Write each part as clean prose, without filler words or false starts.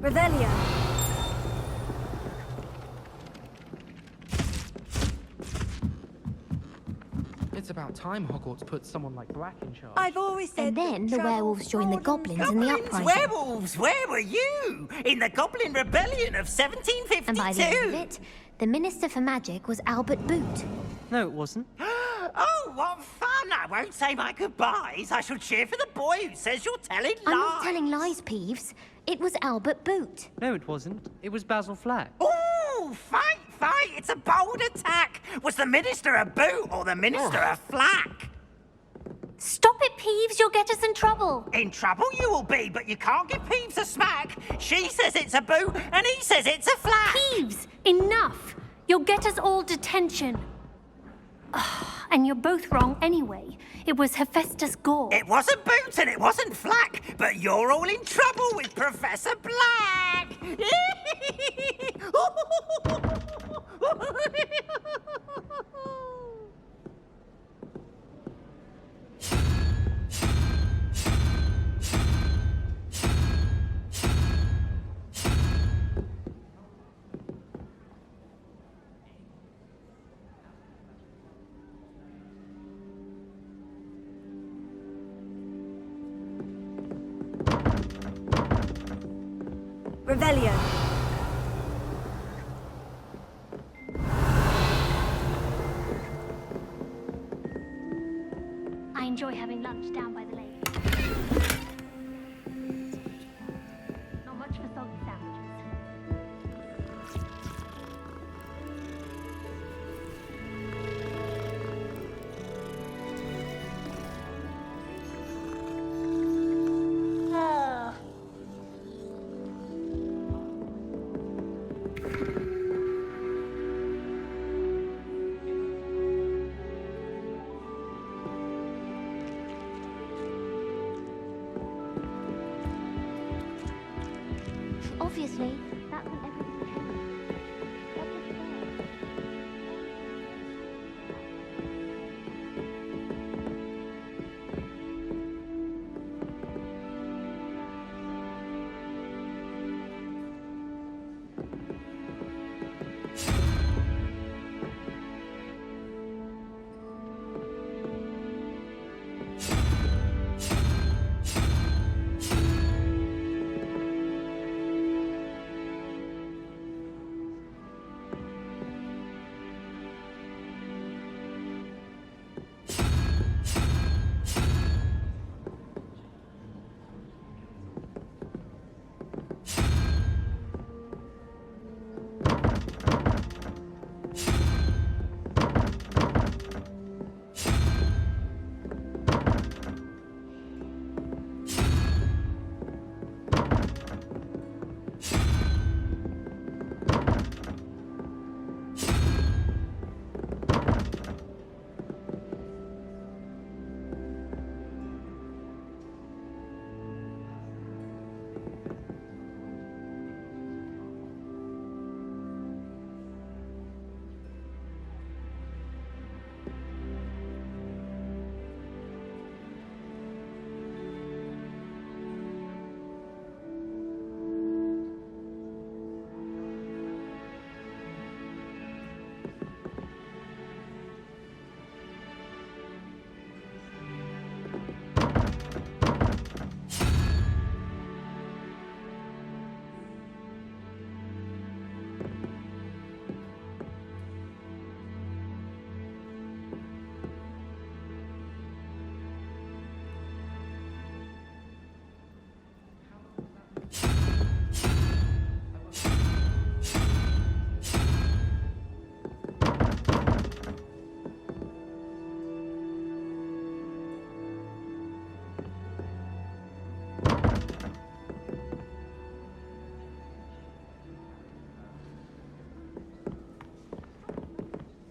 Revelio. It's about time Hogwarts put someone like Black in charge. I've always said. And then the werewolves joined the goblins in the uprising. Werewolves, where were you? In the Goblin Rebellion of 1752. And by the end of it, the Minister for Magic was Albert Boot. No, it wasn't. Oh, what fun! I won't say my goodbyes. I shall cheer for the boy who says you're telling lies. I'm not telling lies, Peeves. It was Albert Boot. No, it wasn't. It was Basil Flack. Ooh, fight! It's a bold attack. Was the Minister a boot or the Minister a flack? Stop it, Peeves. You'll get us in trouble. In trouble you will be, but you can't give Peeves a smack. She says it's a boot and he says it's a flack. Peeves, enough. You'll get us all detention. And you're both wrong anyway. It was Hephaestus Gore. It wasn't Boot and it wasn't Flack, but you're all in trouble with Professor Black! Revelio. I enjoy having lunch down by the lake. Not much for soggy sandwiches. Obviously, that's when everything changed. Public work.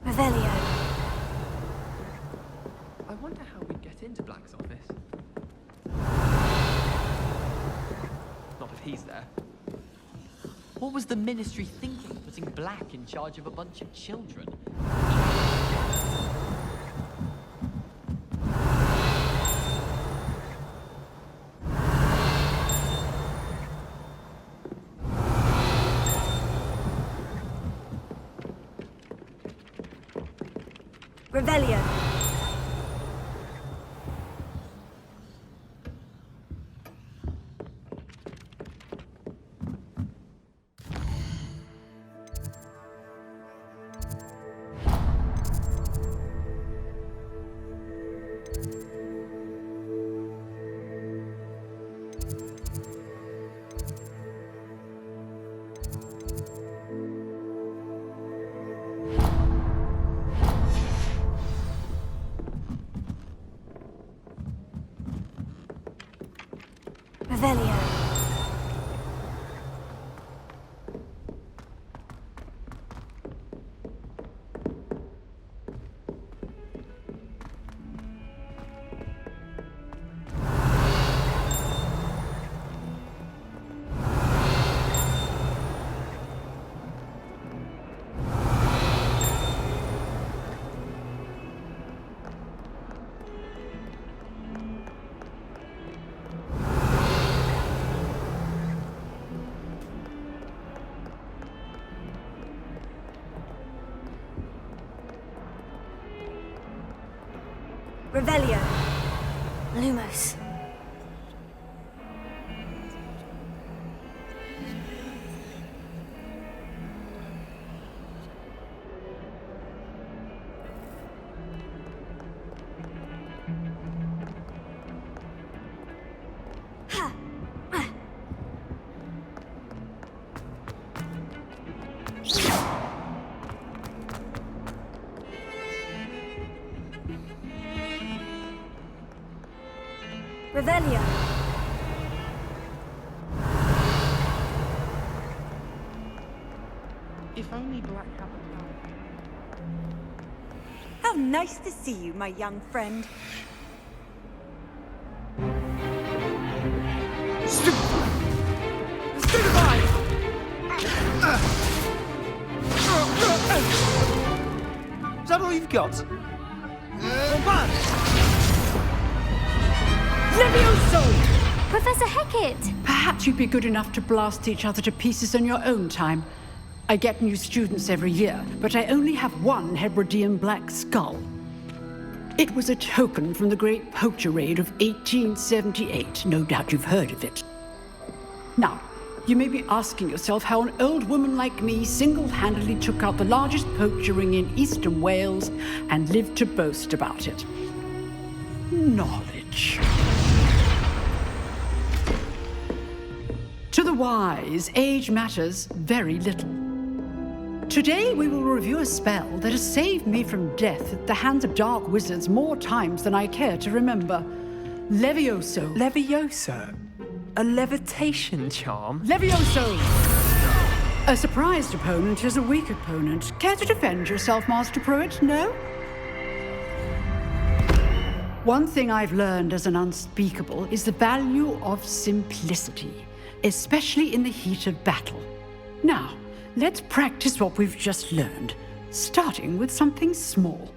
Revelio. I wonder how we'd get into Black's office. Not if he's there. What was the Ministry thinking, putting Black in charge of a bunch of children? Revelio. Revelio. Revelio. Lumos. Revelio. If only Black had the power. How nice to see you, my young friend. Is that all you've got? Levioso! Professor Hecat! Perhaps you'd be good enough to blast each other to pieces on your own time. I get new students every year, but I only have one Hebridean black skull. It was a token from the Great Poacher Raid of 1878. No doubt you've heard of it. Now, you may be asking yourself how an old woman like me single-handedly took out the largest poacher ring in eastern Wales and lived to boast about it. Knowledge. To the wise, age matters very little. Today we will review a spell that has saved me from death at the hands of dark wizards more times than I care to remember. Levioso. Levioso? A levitation charm? Levioso! A surprised opponent is a weak opponent. Care to defend yourself, Master Pruitt? No? One thing I've learned as an unspeakable is the value of simplicity, especially in the heat of battle. Now, let's practice what we've just learned, starting with something small.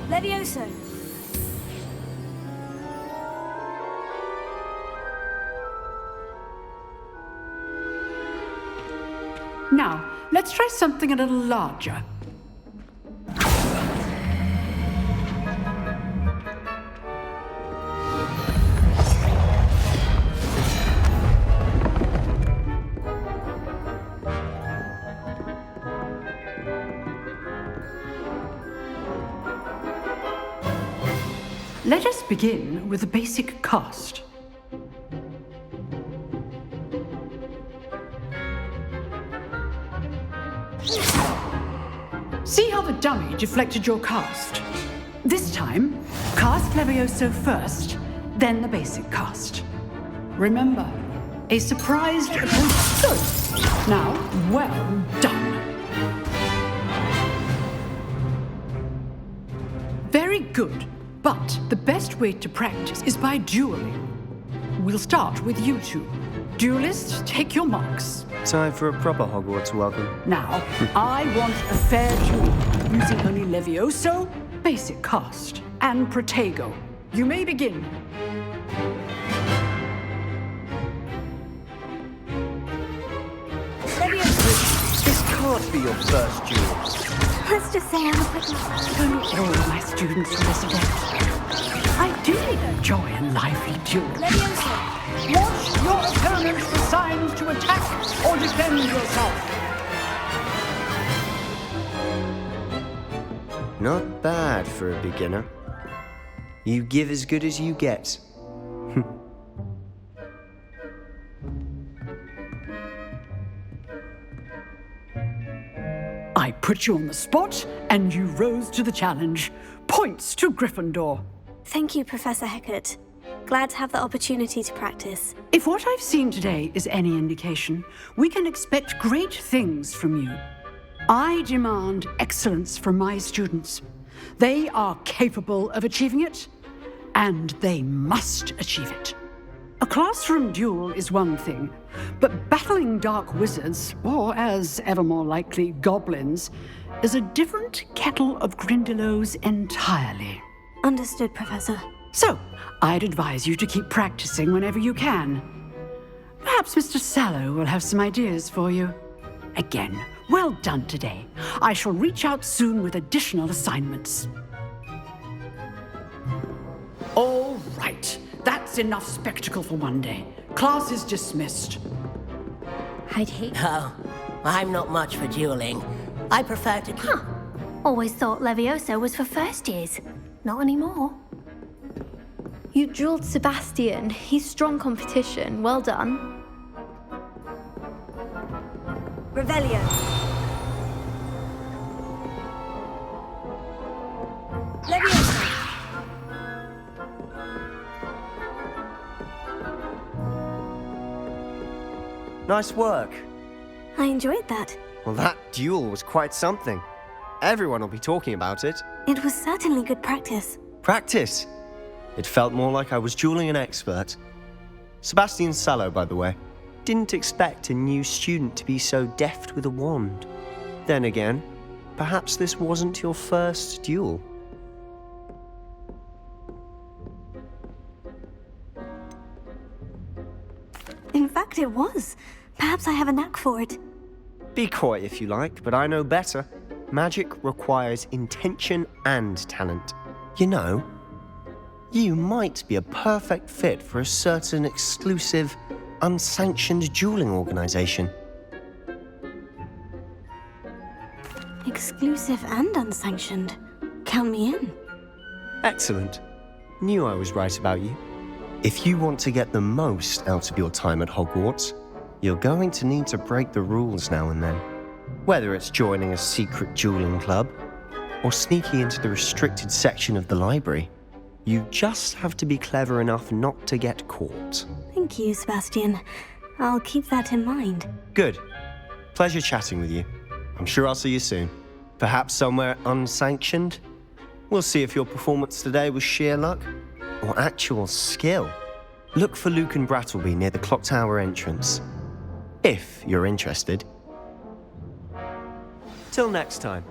Levioso. Now, let's try something a little larger. Let us begin with the basic cast. See how the dummy deflected your cast? This time, cast Levioso first, then the basic cast. Remember, a surprised opponent. Good. Now, well done. Very good. But the best way to practice is by dueling. We'll start with you two. Duelists, take your marks. Time for a proper Hogwarts welcome. Now, I want a fair duel, using only Levioso, basic cast, and Protego. You may begin. This can't be your first duel. Let's just say I'm a quick one. Don't all my students for this event. I do enjoy a lively duel. Levioso, watch your opponent for signs to attack or defend yourself. Not bad for a beginner. You give as good as you get. I put you on the spot, and you rose to the challenge. Points to Gryffindor. Thank you, Professor Hecat. Glad to have the opportunity to practice. If what I've seen today is any indication, we can expect great things from you. I demand excellence from my students. They are capable of achieving it, and they must achieve it. A classroom duel is one thing, but battling dark wizards, or as ever more likely, goblins, is a different kettle of Grindylows entirely. Understood, Professor. So, I'd advise you to keep practicing whenever you can. Perhaps Mr. Sallow will have some ideas for you. Again, well done today. I shall reach out soon with additional assignments. All right. That's enough spectacle for one day. Class is dismissed. I'd hate... Oh, I'm not much for dueling. I prefer to keep... Always thought Levioso was for first years. Not anymore. You dueled Sebastian. He's strong competition. Well done. Revelio. Levioso. Nice work. I enjoyed that. Well, that duel was quite something. Everyone will be talking about it. It was certainly good practice. Practice. It felt more like I was dueling an expert. Sebastian Sallow, by the way. Didn't expect a new student to be so deft with a wand. Then again, perhaps this wasn't your first duel. In fact, it was. Perhaps I have a knack for it. Be coy if you like, but I know better. Magic requires intention and talent. You know, you might be a perfect fit for a certain exclusive, unsanctioned dueling organization. Exclusive and unsanctioned. Count me in. Excellent. Knew I was right about you. If you want to get the most out of your time at Hogwarts, you're going to need to break the rules now and then. Whether it's joining a secret dueling club or sneaking into the restricted section of the library, you just have to be clever enough not to get caught. Thank you, Sebastian. I'll keep that in mind. Good. Pleasure chatting with you. I'm sure I'll see you soon. Perhaps somewhere unsanctioned? We'll see if your performance today was sheer luck or actual skill. Look for Luke and Brattleby near the clock tower entrance, if you're interested. Till next time.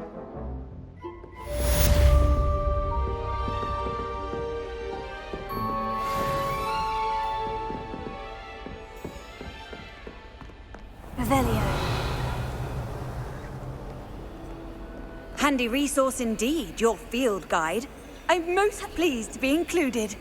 Revelio. Handy resource indeed, your field guide. I'm most pleased to be included.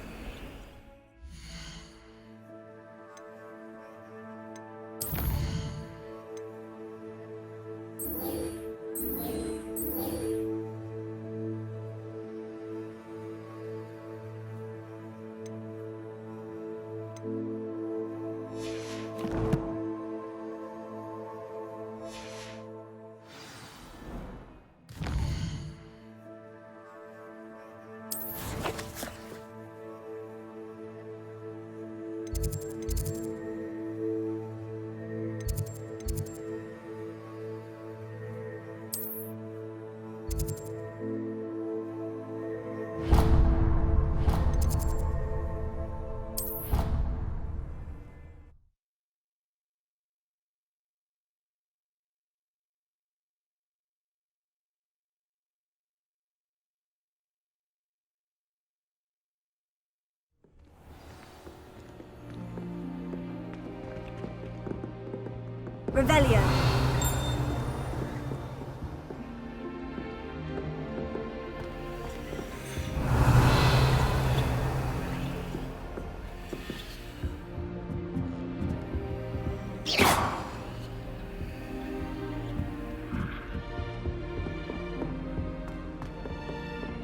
Revelio.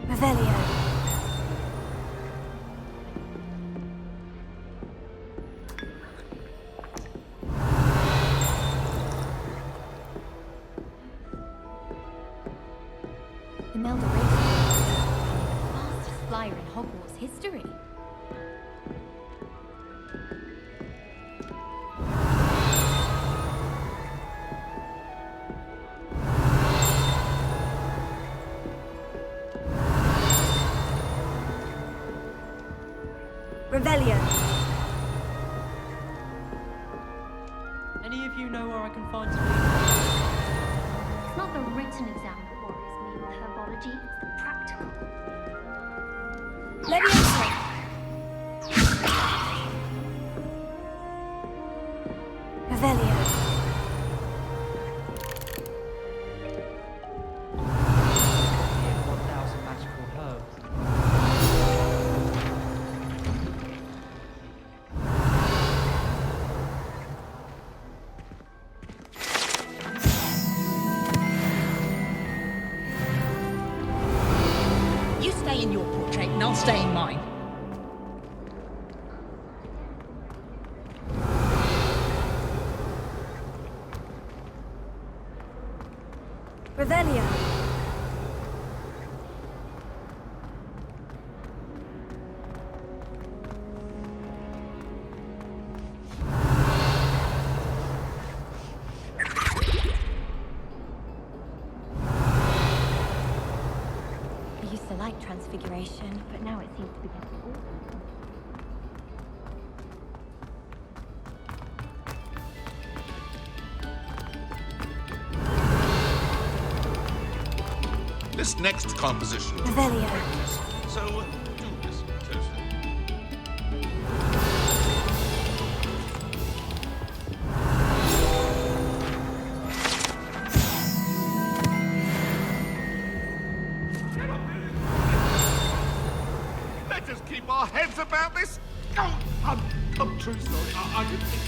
Revelio. Imelda Racing. Fastest flyer in Hogwarts history. Revelio. Any of you know where I can find some? It's not the written exam that worries me with herbology, it's the practical. Levioso. Revelio. 1,000 magical herbs. You stay in your portrait and I'll stay in mine. Revelio. I used to like Transfiguration, but now it seems to be getting awful. This next composition. Revelio. So, do listen closely. Let us keep our heads about this. Oh, I'm truly sorry. I didn't think.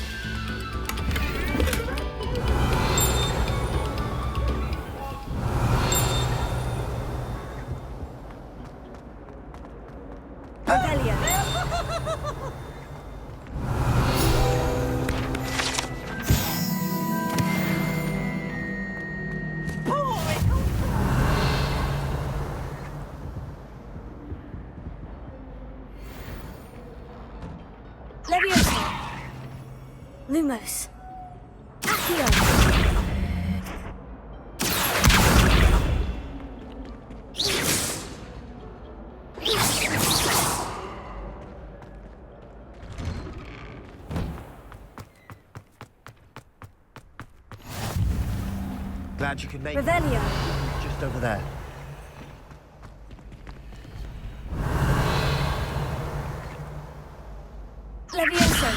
Revelio. Levioso. Lumos. Accio. Glad you could make it. Revelio. Just over there. Levioso.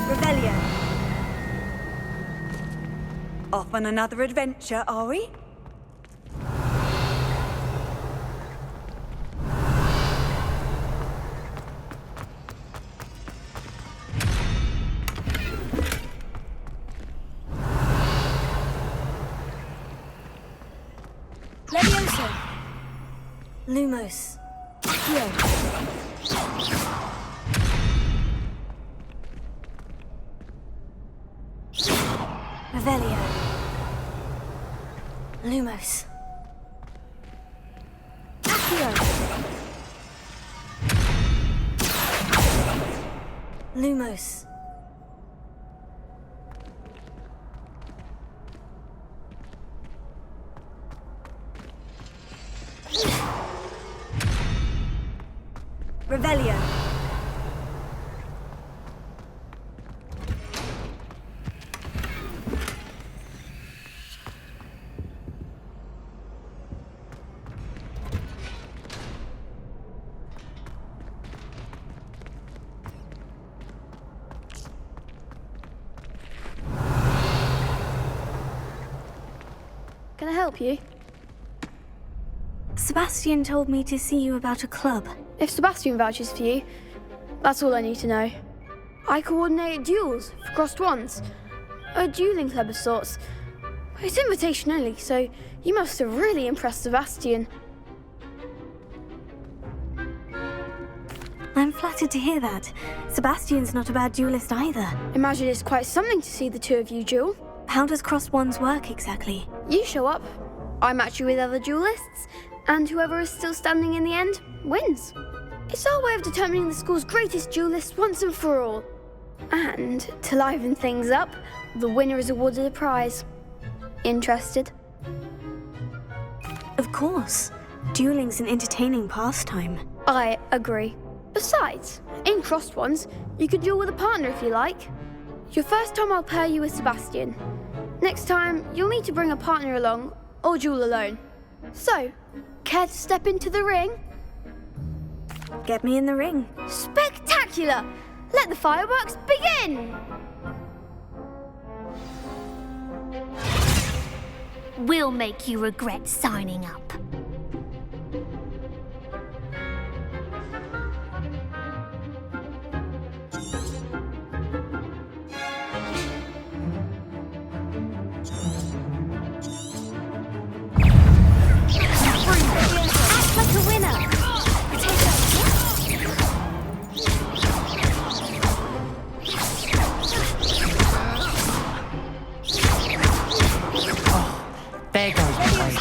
Revelio. Off on another adventure, are we? Levioso. Lumos. Accio. Revelio. Lumos. Accio. Lumos. Revelio. I help you? Sebastian told me to see you about a club. If Sebastian vouches for you, that's all I need to know. I coordinate duels for crossed wands. A dueling club of sorts. It's invitation only, so you must have really impressed Sebastian. I'm flattered to hear that. Sebastian's not a bad duelist either. Imagine it's quite something to see the two of you duel. How does crossed wands work exactly? You show up, I match you with other duelists, and whoever is still standing in the end wins. It's our way of determining the school's greatest duelist once and for all. And to liven things up, the winner is awarded a prize. Interested? Of course. Dueling's an entertaining pastime. I agree. Besides, in crossed ones, you can duel with a partner if you like. Your first time I'll pair you with Sebastian. Next time, you'll need to bring a partner along or duel alone. So, care to step into the ring? Get me in the ring. Spectacular! Let the fireworks begin! We'll make you regret signing up. Act like a winner. There goes my way.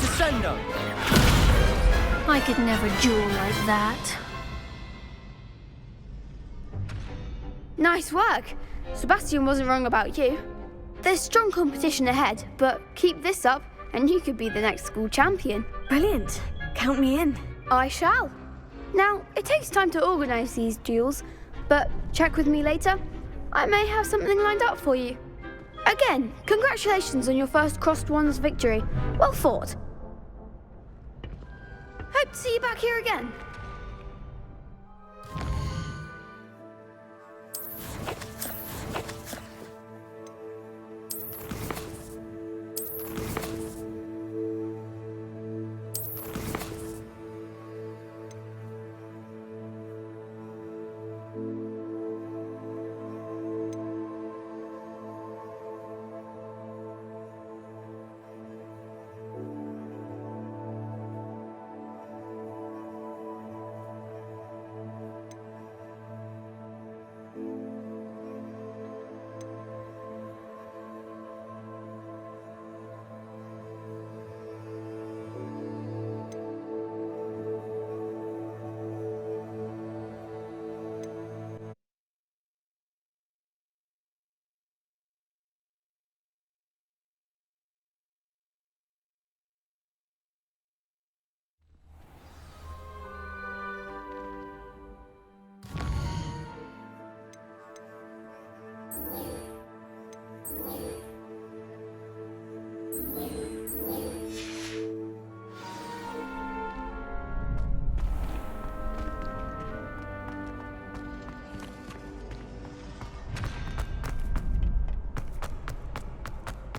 Descendo! I could never duel like that. Nice work. Sebastian wasn't wrong about you. There's strong competition ahead, but keep this up and you could be the next school champion. Brilliant. Count me in. I shall. Now, it takes time to organise these duels, but check with me later. I may have something lined up for you. Again, congratulations on your first crossed wands victory. Well fought. Hope to see you back here again.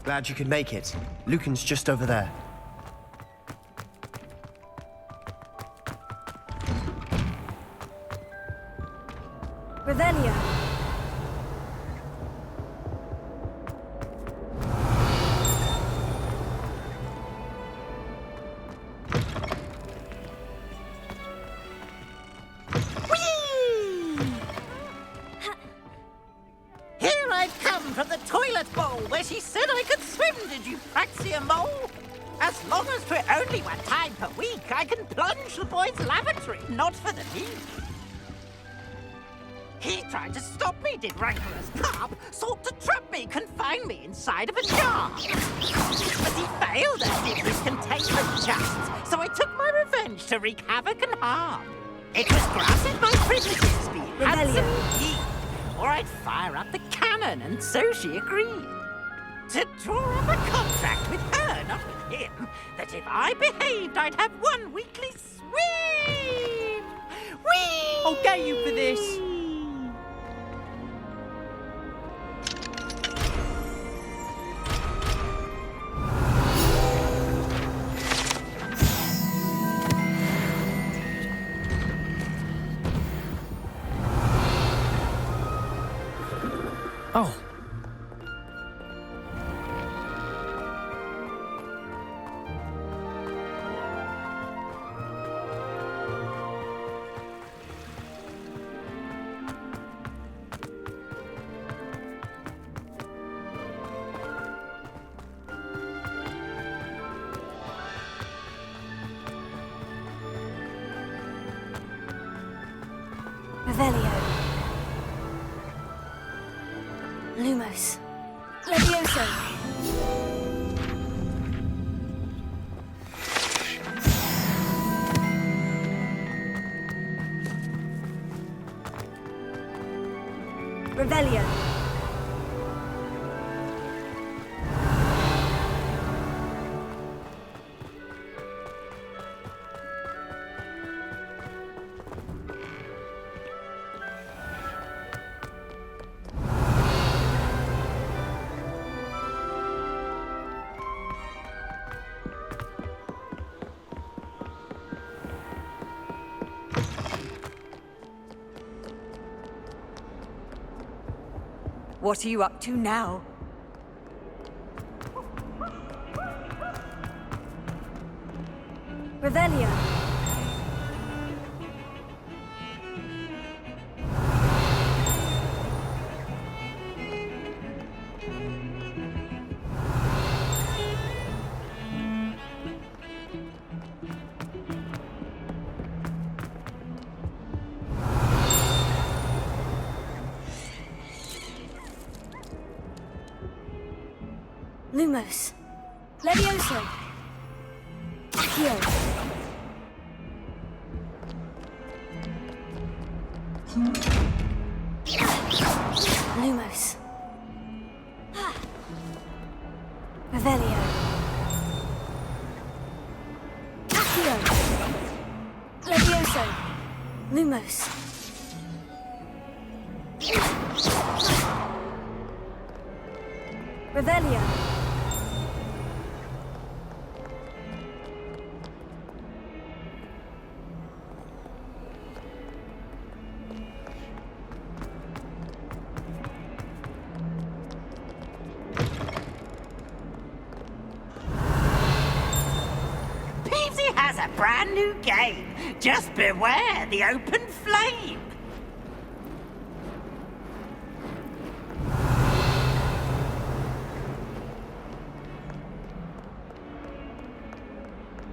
Glad you could make it. Lucan's just over there. Revelio. Here I've come from the toilet bowl where she said I could swim, did you praxia mole? As long as for only one time per week, I can plunge the boy's lavatory, not for the league. He tried to stop me, did rancorous carp, sought to trap me, confine me inside of a jar. But he failed at it with containment tests, so I took my revenge to wreak havoc and harm. It was granted my privileges be handsome ye, or I'd fire up the cannon, and so she agreed. To draw up a contract with her, not with him, that if I behaved, I'd have one weekly swim! Whee! I'll get you for this! Oh. Revelio. Lumos. Levioso. Revelio. What are you up to now? Revelio. Lumos. Levioso. Accio. Lumos. Revelio. Accio. Levioso. Lumos. Revelio. Has a brand new game. Just beware the open flame.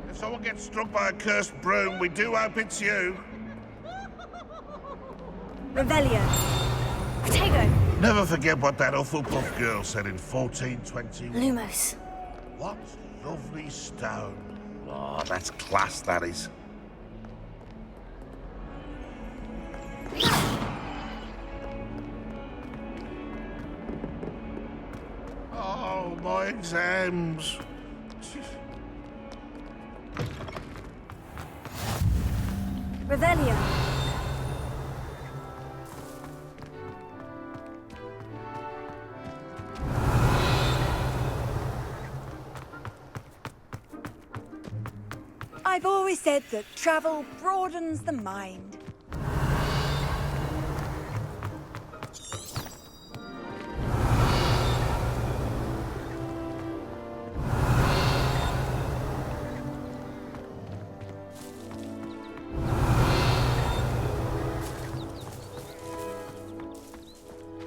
If someone gets struck by a cursed broom, we do hope it's you. Revelio. Protego. Never forget what that Hufflepuff girl said in 1421. Lumos. What lovely stone. Oh, that's class, that is. Oh, my exams. Revelio. I've always said that travel broadens the mind.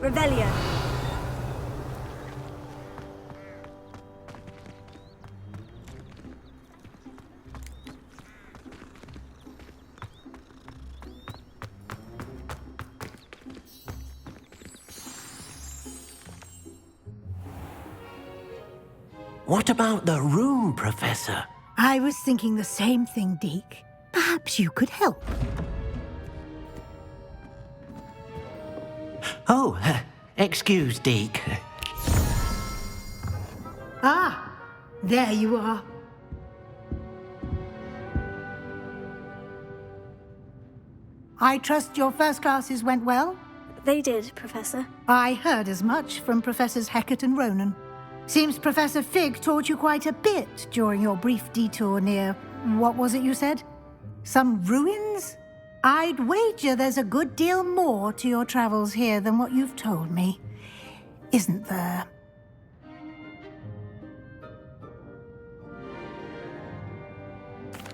Revelio. What about the room, Professor? I was thinking the same thing, Deke. Perhaps you could help. Oh, excuse, Deke. Ah, there you are. I trust your first classes went well? They did, Professor. I heard as much from Professors Hecat and Ronan. Seems Professor Fig taught you quite a bit during your brief detour near... what was it you said? Some ruins? I'd wager there's a good deal more to your travels here than what you've told me. isn't there?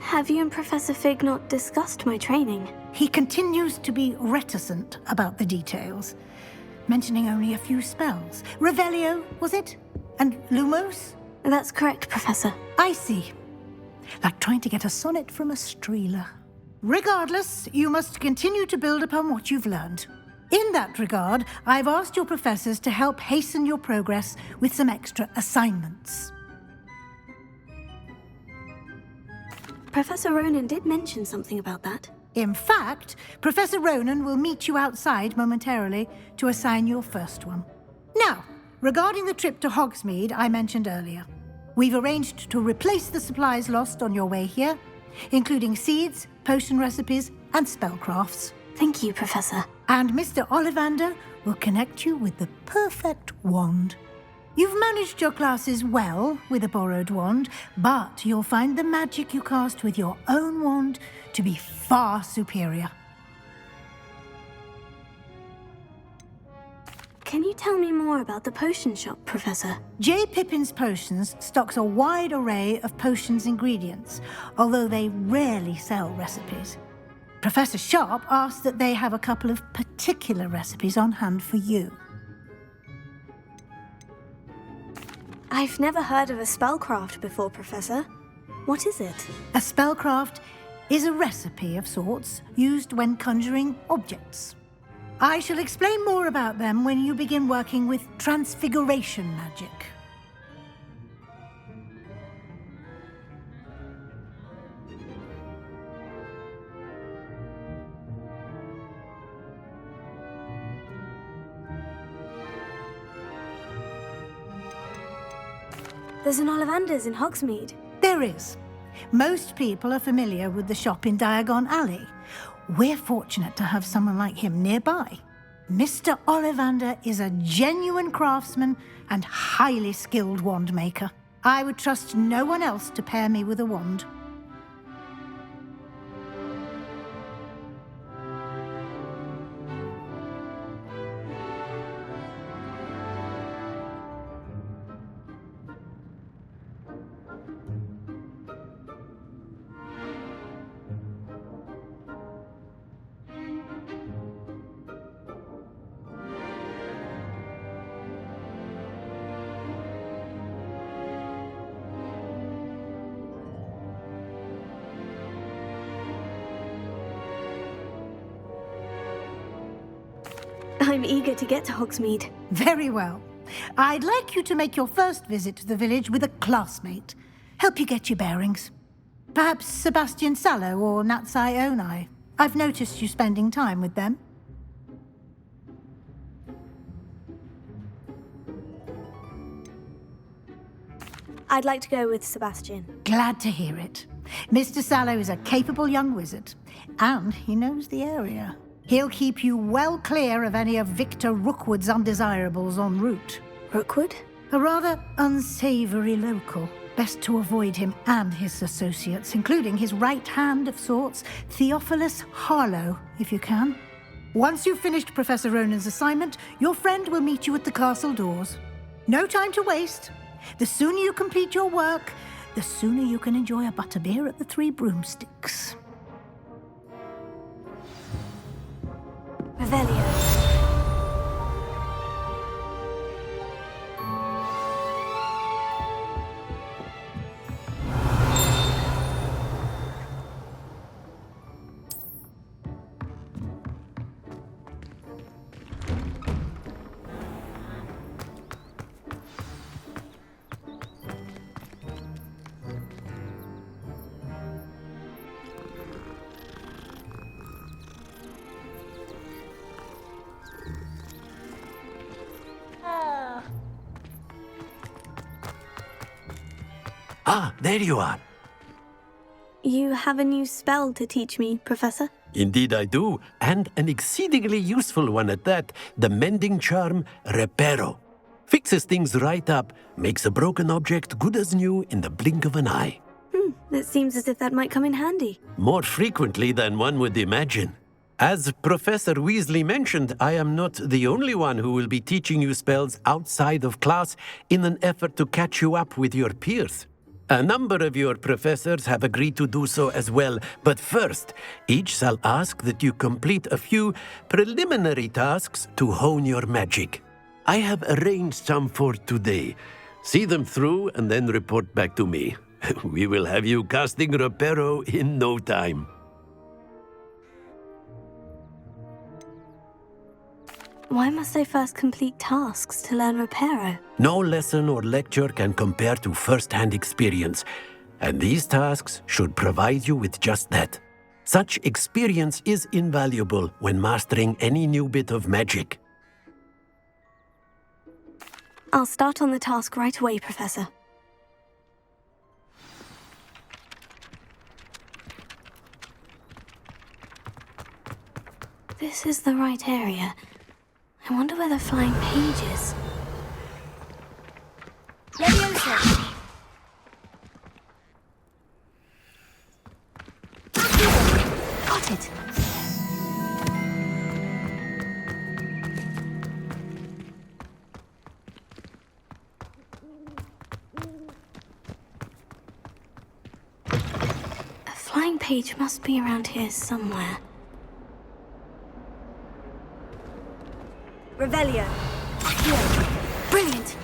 Have you and Professor Fig not discussed my training? He continues to be reticent about the details, mentioning only a few spells. Revelio, was it? And Lumos? That's correct, Professor. I see. Like trying to get a sonnet from a streeler. Regardless, you must continue to build upon what you've learned. In that regard, I've asked your professors to help hasten your progress with some extra assignments. Professor Ronan did mention something about that. In fact, Professor Ronan will meet you outside momentarily to assign your first one. Now, regarding the trip to Hogsmeade I mentioned earlier, we've arranged to replace the supplies lost on your way here, including seeds, potion recipes, and spellcrafts. Thank you, Professor. And Mr. Ollivander will connect you with the perfect wand. You've managed your classes well with a borrowed wand, but you'll find the magic you cast with your own wand to be far superior. Can you tell me more about the potion shop, Professor? J. Pippin's Potions stocks a wide array of potions ingredients, although they rarely sell recipes. Professor Sharp asked that they have a couple of particular recipes on hand for you. I've never heard of a spellcraft before, Professor. What is it? A spellcraft is a recipe of sorts used when conjuring objects. I shall explain more about them when you begin working with transfiguration magic. There's an Ollivander's in Hogsmeade. There is. Most people are familiar with the shop in Diagon Alley. We're fortunate to have someone like him nearby. Mr. Ollivander is a genuine craftsman and highly skilled wand maker. I would trust no one else to pair me with a wand. I'm eager to get to Hogsmeade. Very well. I'd like you to make your first visit to the village with a classmate. Help you get your bearings. Perhaps Sebastian Sallow or Natsai Onai. I've noticed you spending time with them. I'd like to go with Sebastian. Glad to hear it. Mr. Sallow is a capable young wizard, and he knows the area. He'll keep you well clear of any of Victor Rookwood's undesirables en route. Rookwood? A rather unsavory local. Best to avoid him and his associates, including his right hand of sorts, Theophilus Harlow, if you can. Once you've finished Professor Ronan's assignment, your friend will meet you at the castle doors. No time to waste. The sooner you complete your work, the sooner you can enjoy a butterbeer at the Three Broomsticks. Revelio. Ah, there you are. You have a new spell to teach me, Professor? Indeed I do, and an exceedingly useful one at that. The mending charm, Reparo. Fixes things right up, makes a broken object good as new in the blink of an eye. It seems as if that might come in handy. More frequently than one would imagine. As Professor Weasley mentioned, I am not the only one who will be teaching you spells outside of class in an effort to catch you up with your peers. A number of your professors have agreed to do so as well, but first, each shall ask that you complete a few preliminary tasks to hone your magic. I have arranged some for today. See them through and then report back to me. We will have you casting Reparo in no time. Why must I first complete tasks to learn Reparo? No lesson or lecture can compare to first-hand experience, and these tasks should provide you with just that. Such experience is invaluable when mastering any new bit of magic. I'll start on the task right away, Professor. This is the right area. I wonder where the flying page is. Leviosa! Got it! A flying page must be around here somewhere. Revelio. Brilliant!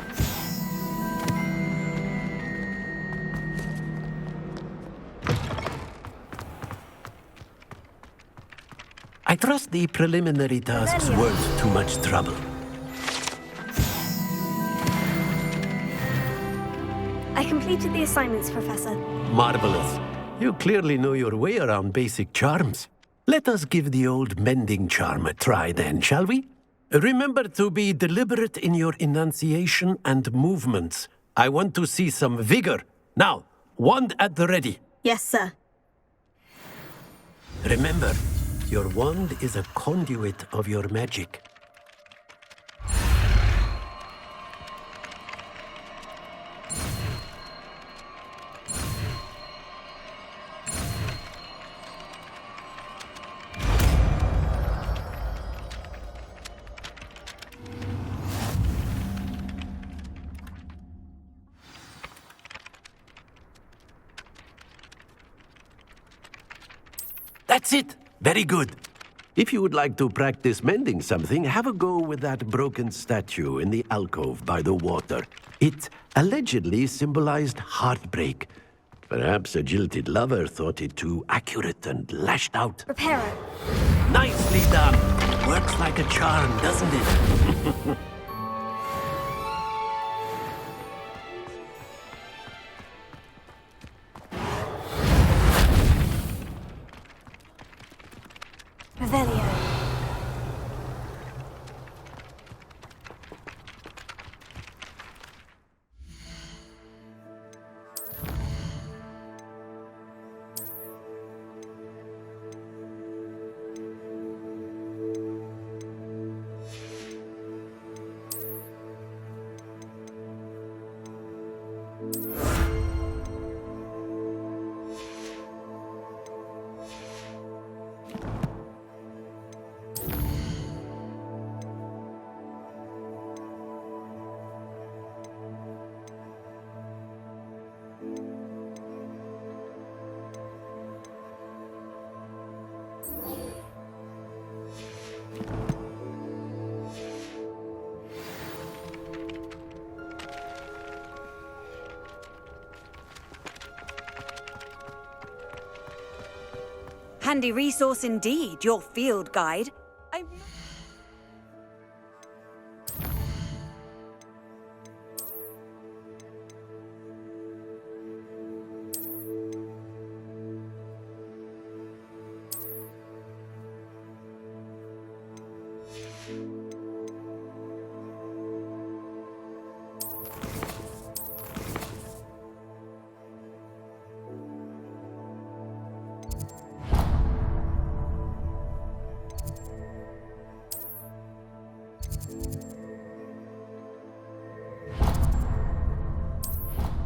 I trust the preliminary tasks weren't too much trouble. I completed the assignments, Professor. Marvelous. You clearly know your way around basic charms. Let us give the old mending charm a try then, shall we? Remember to be deliberate in your enunciation and movements. I want to see some vigor. Now, wand at the ready. Yes, sir. Remember, your wand is a conduit of your magic. That's it! Very good. If you would like to practice mending something, have a go with that broken statue in the alcove by the water. It allegedly symbolized heartbreak. Perhaps a jilted lover thought it too accurate and lashed out. Reparo. Nicely done! Works like a charm, doesn't it? Revelio. Handy resource indeed, your field guide.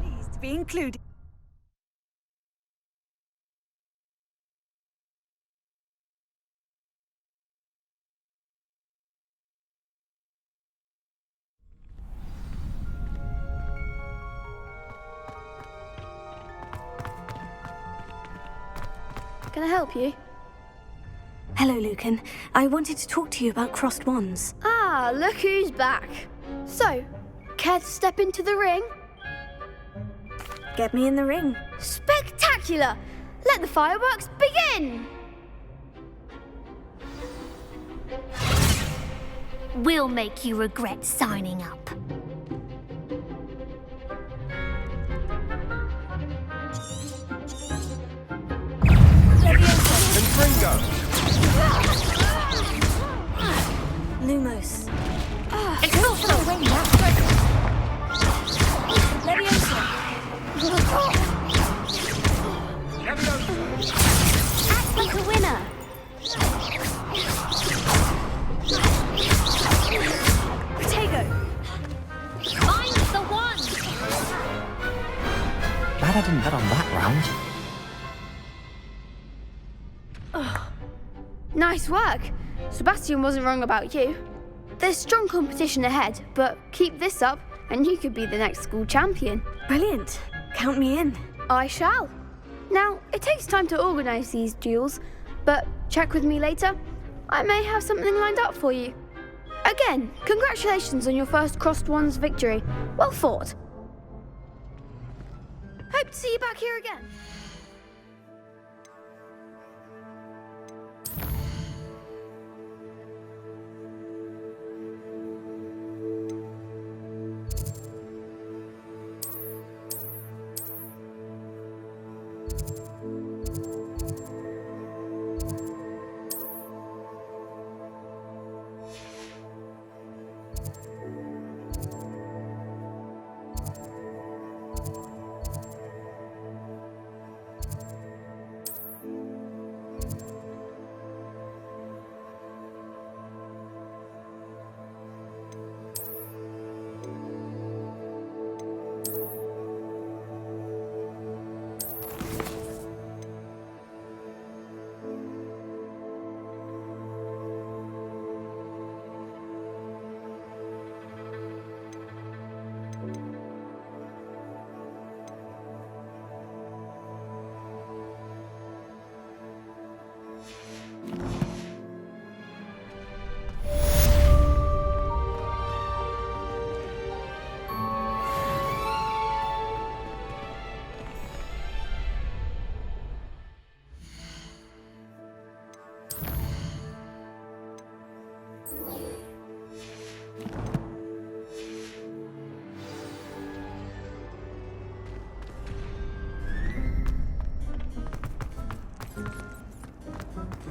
Pleased to be included. Can I help you? Hello, Lucan. I wanted to talk to you about crossed wands. Ah, look who's back. So, care to step into the ring? Get me in the ring. Spectacular! Let the fireworks begin! We'll make you regret signing up. Lumos. It's not for the win, Leviosa. Act like a winner. Protego. Find the one. Glad I didn't bet on that round. Nice work. Sebastian wasn't wrong about you. There's strong competition ahead, but keep this up and you could be the next school champion. Brilliant. Count me in. I shall. Now, it takes time to organise these duels, but check with me later. I may have something lined up for you. Again, congratulations on your first Crossed Wands victory. Well fought. Hope to see you back here again.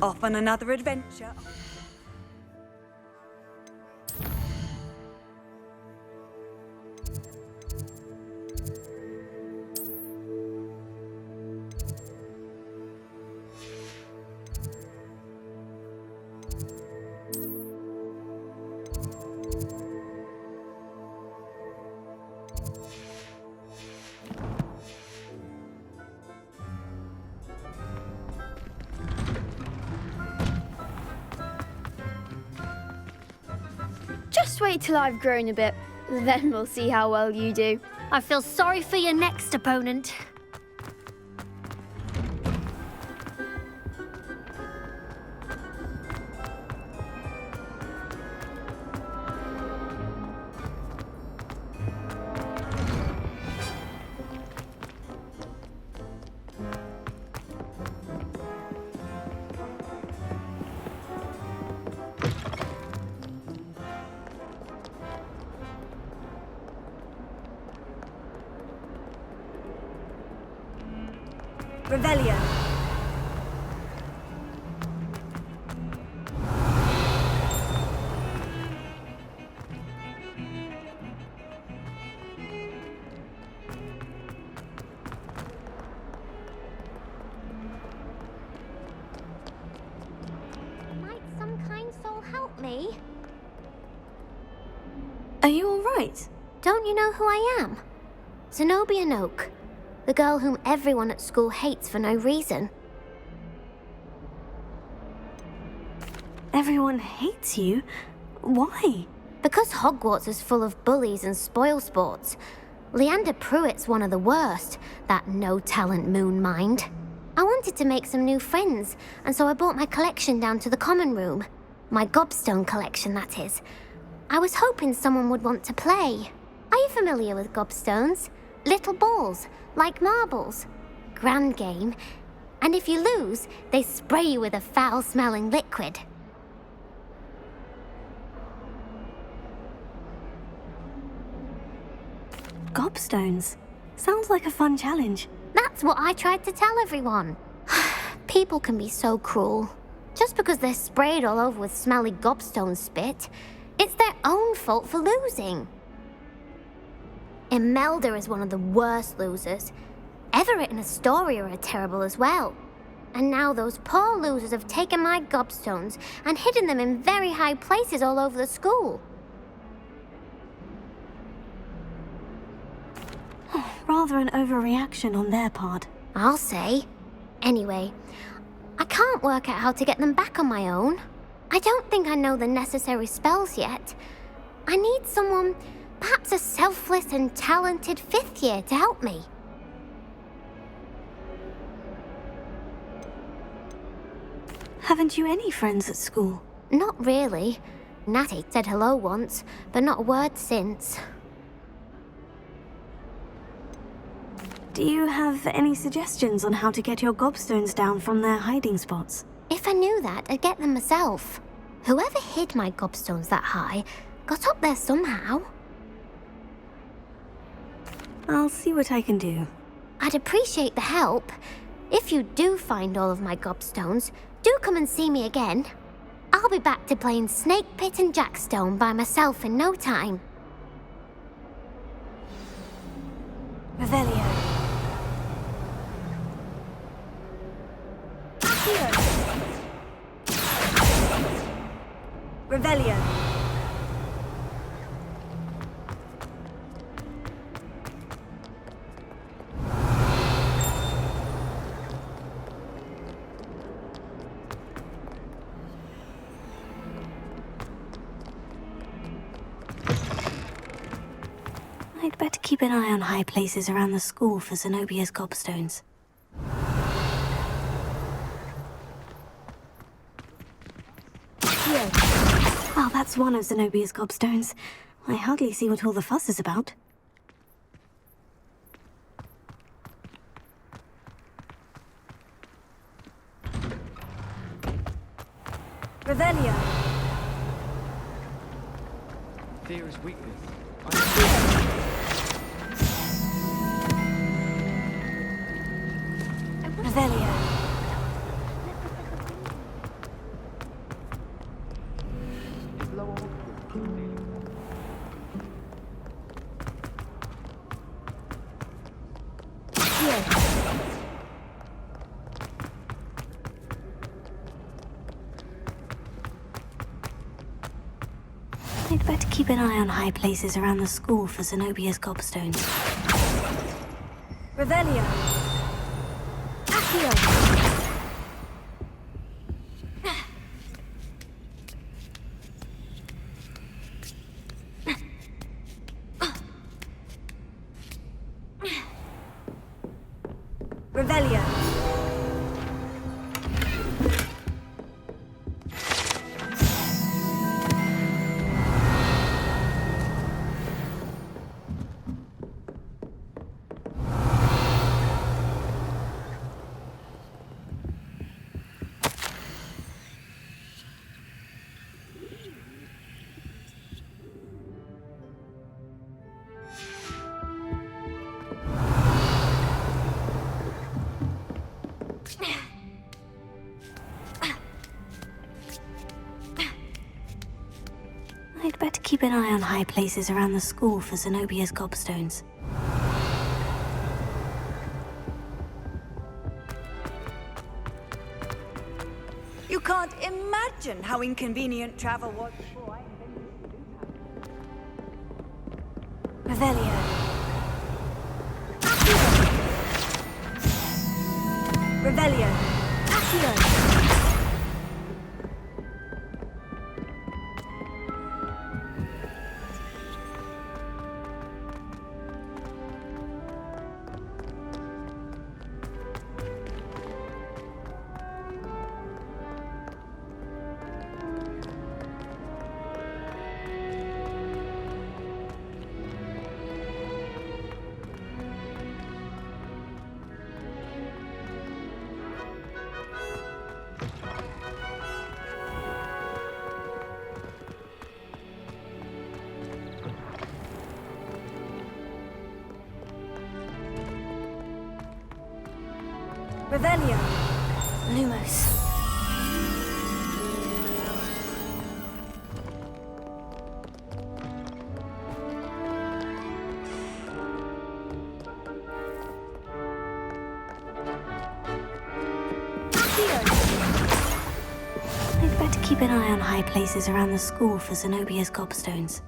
Off on another adventure. Just wait till I've grown a bit, then we'll see how well you do. I feel sorry for your next opponent. Revelio. Might some kind soul help me? Are you all right? Don't you know who I am? Zenobia Noak. The girl whom everyone at school hates for no reason. Everyone hates you? Why? Because Hogwarts is full of bullies and spoilsports. Leander Pruitt's one of the worst, that no-talent moon mind. I wanted to make some new friends, and so I brought my collection down to the common room. My gobstone collection, that is. I was hoping someone would want to play. Are you familiar with gobstones? Little balls, like marbles. Grand game. And if you lose, they spray you with a foul-smelling liquid. Gobstones. Sounds like a fun challenge. That's what I tried to tell everyone. People can be so cruel. Just because they're sprayed all over with smelly gobstone spit, it's their own fault for losing. Imelda is one of the worst losers. Everett and Astoria are terrible as well. And now those poor losers have taken my gobstones and hidden them in very high places all over the school. Rather an overreaction on their part. I'll say. Anyway, I can't work out how to get them back on my own. I don't think I know the necessary spells yet. I need someone, perhaps a selfless and talented 5th year to help me. Haven't you any friends at school? Not really. Natty said hello once, but not a word since. Do you have any suggestions on how to get your gobstones down from their hiding spots? If I knew that, I'd get them myself. Whoever hid my gobstones that high got up there somehow. I'll see what I can do. I'd appreciate the help. If you do find all of my gobstones, do come and see me again. I'll be back to playing Snake Pit and Jackstone by myself in no time. Revelio. Revelio. I'd better keep an eye on high places around the school for Zenobia's gobstones. Well, that's one of Zenobia's gobstones. I hardly see what all the fuss is about. Revelio. Fear is weakness. Revelio. I'd better keep an eye on high places around the school for Zenobia's gobstones. Revelio. Accio. Revelio. I'd better keep an eye on high places around the school for Zenobia's gobstones. You can't imagine how inconvenient travel was before I invented Revelio. Revelio. Accio. Revelio. Lumos. I'd better keep an eye on high places around the school for Zenobia's gobstones.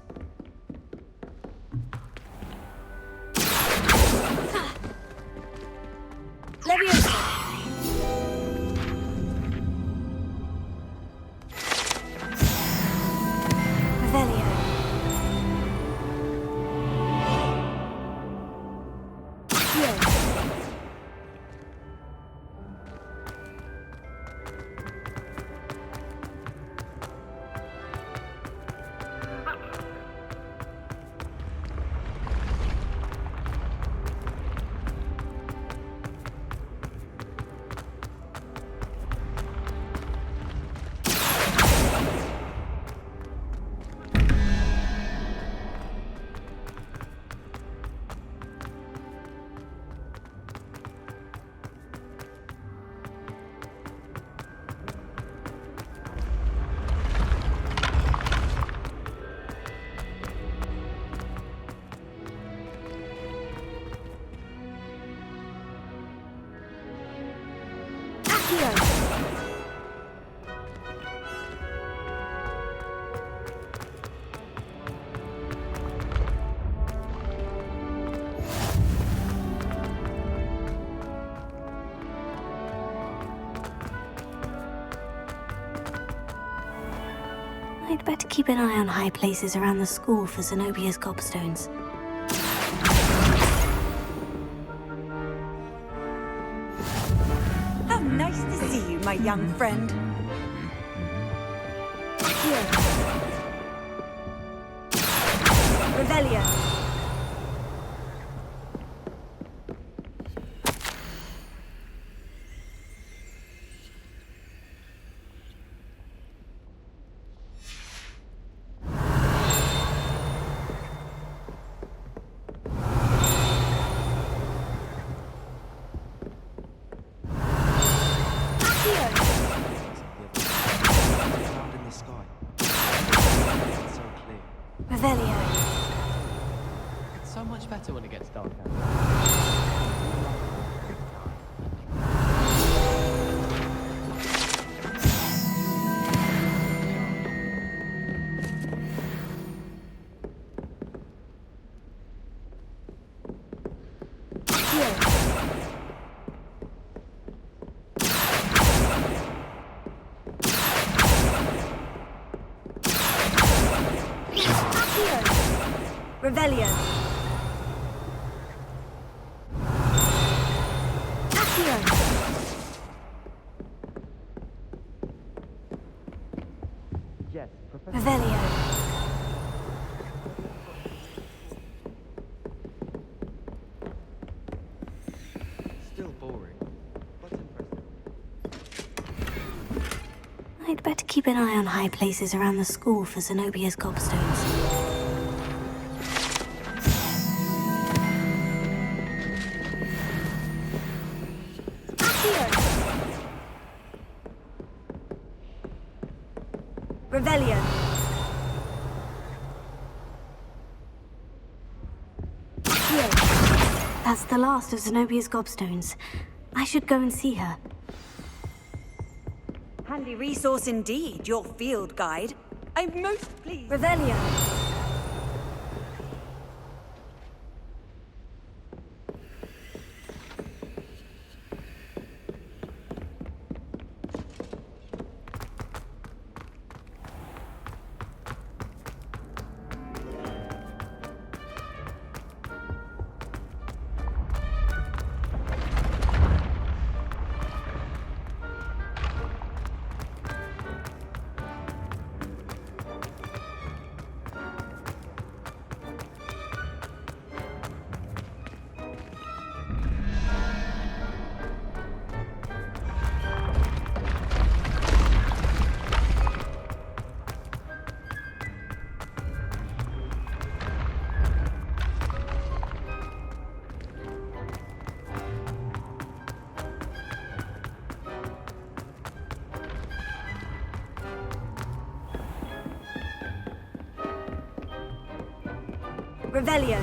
I'd better keep an eye on high places around the school for Zenobia's gobstones. How nice to see you, my young friend. Here. Revelio. It's so much better when it gets dark out. Revelio. Yes, Professor. Revelio. Still boring, but impressive. I'd better keep an eye on high places around the school for Zenobia's gobstones. Revelio. That's the last of Zenobia's gobstones. I should go and see her. Handy resource indeed, your field guide. I'm most pleased. Revelio. Revelio.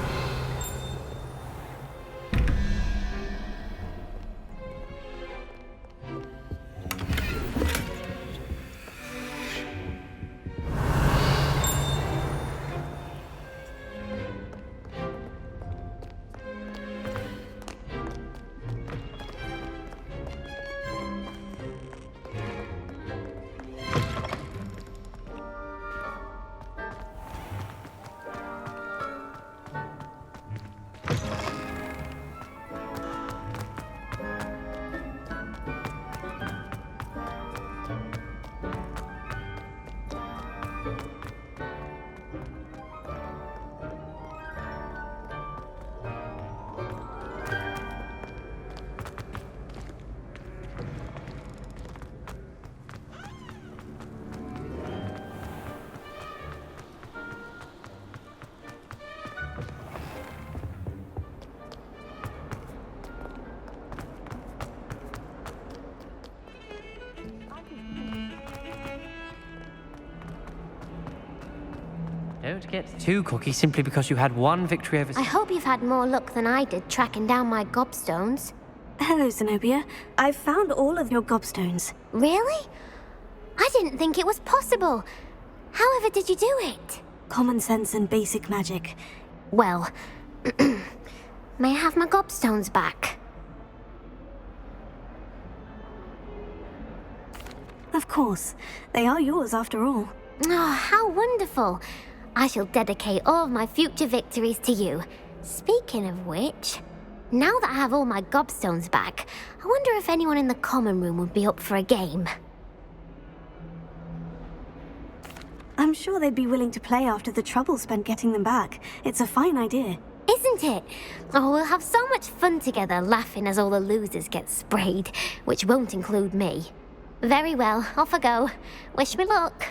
Don't get too cocky simply because you had one victory over... I hope you've had more luck than I did tracking down my gobstones. Hello, Zenobia. I've found all of your gobstones. Really? I didn't think it was possible. However did you do it? Common sense and basic magic. Well, may I have my gobstones back? Of course. They are yours after all. Oh, how wonderful. I shall dedicate all of my future victories to you. Speaking of which, now that I have all my gobstones back, I wonder if anyone in the common room would be up for a game. I'm sure they'd be willing to play after the trouble spent getting them back. It's a fine idea. Isn't it? Oh, we'll have so much fun together laughing as all the losers get sprayed, which won't include me. Very well, off I go. Wish me luck.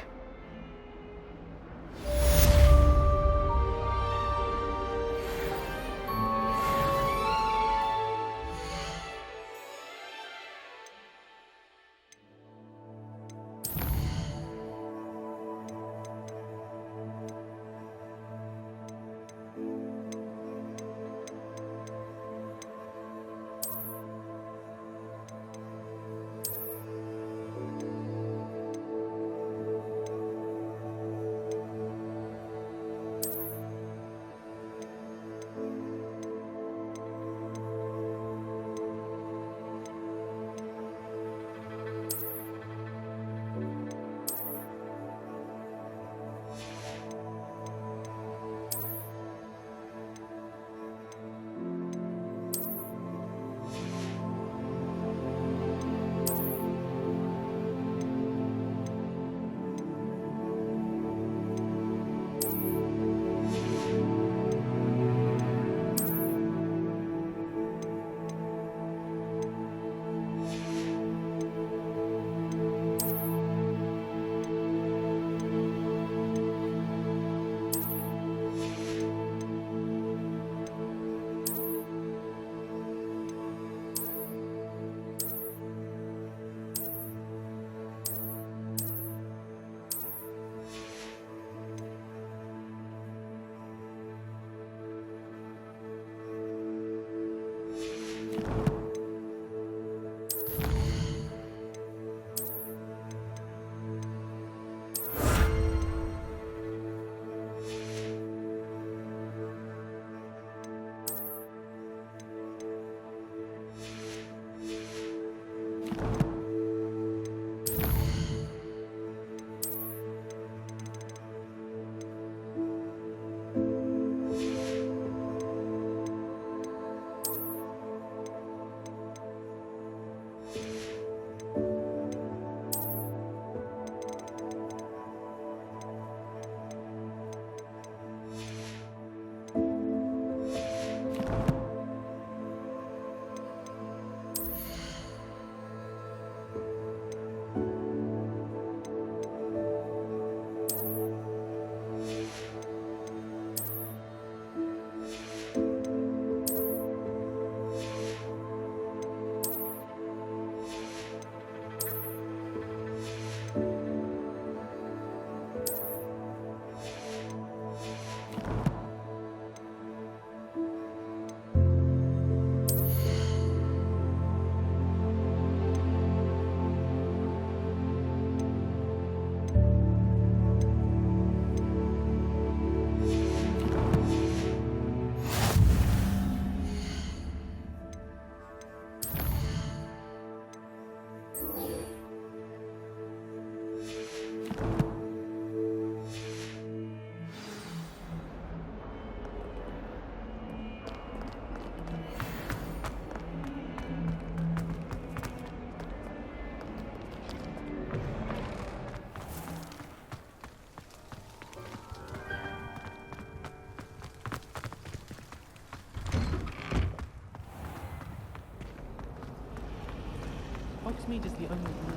Hogsmeade is the only room.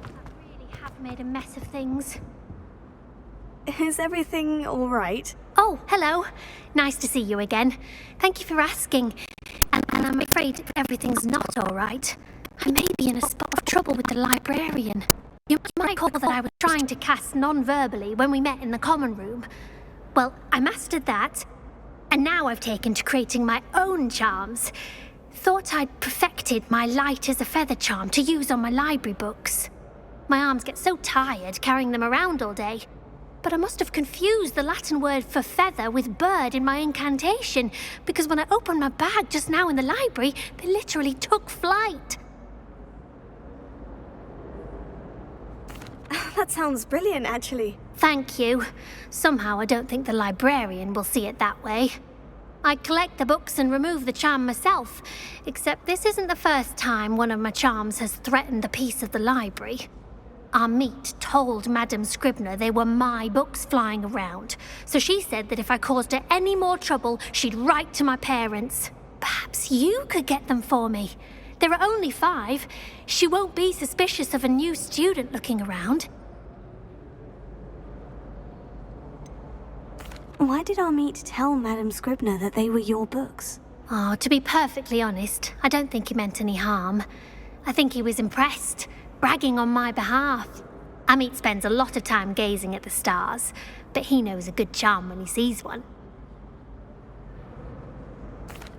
I really have made a mess of things. Is everything all right? Oh, hello. Nice to see you again. Thank you for asking. And I'm afraid everything's not all right. I may be in a spot of trouble with the librarian. You might recall that I was trying to cast non-verbally when we met in the common room. Well, I mastered that, and now I've taken to creating my own charms. Thought I'd perfected my light as a feather charm to use on my library books. My arms get so tired carrying them around all day. But I must have confused the Latin word for feather with bird in my incantation, because when I opened my bag just now in the library, they literally took flight. That sounds brilliant, actually. Thank you. Somehow I don't think the librarian will see it that way. I collect the books and remove the charm myself, except this isn't the first time one of my charms has threatened the peace of the library. Our meet told Madame Scribner they were my books flying around, so she said that if I caused her any more trouble, she'd write to my parents. Perhaps you could get them for me. There are only 5. She won't be suspicious of a new student looking around. Why did our meet tell Madame Scribner that they were your books? Oh, to be perfectly honest, I don't think he meant any harm. I think he was impressed, bragging on my behalf. Amit spends a lot of time gazing at the stars, but he knows a good charm when he sees one.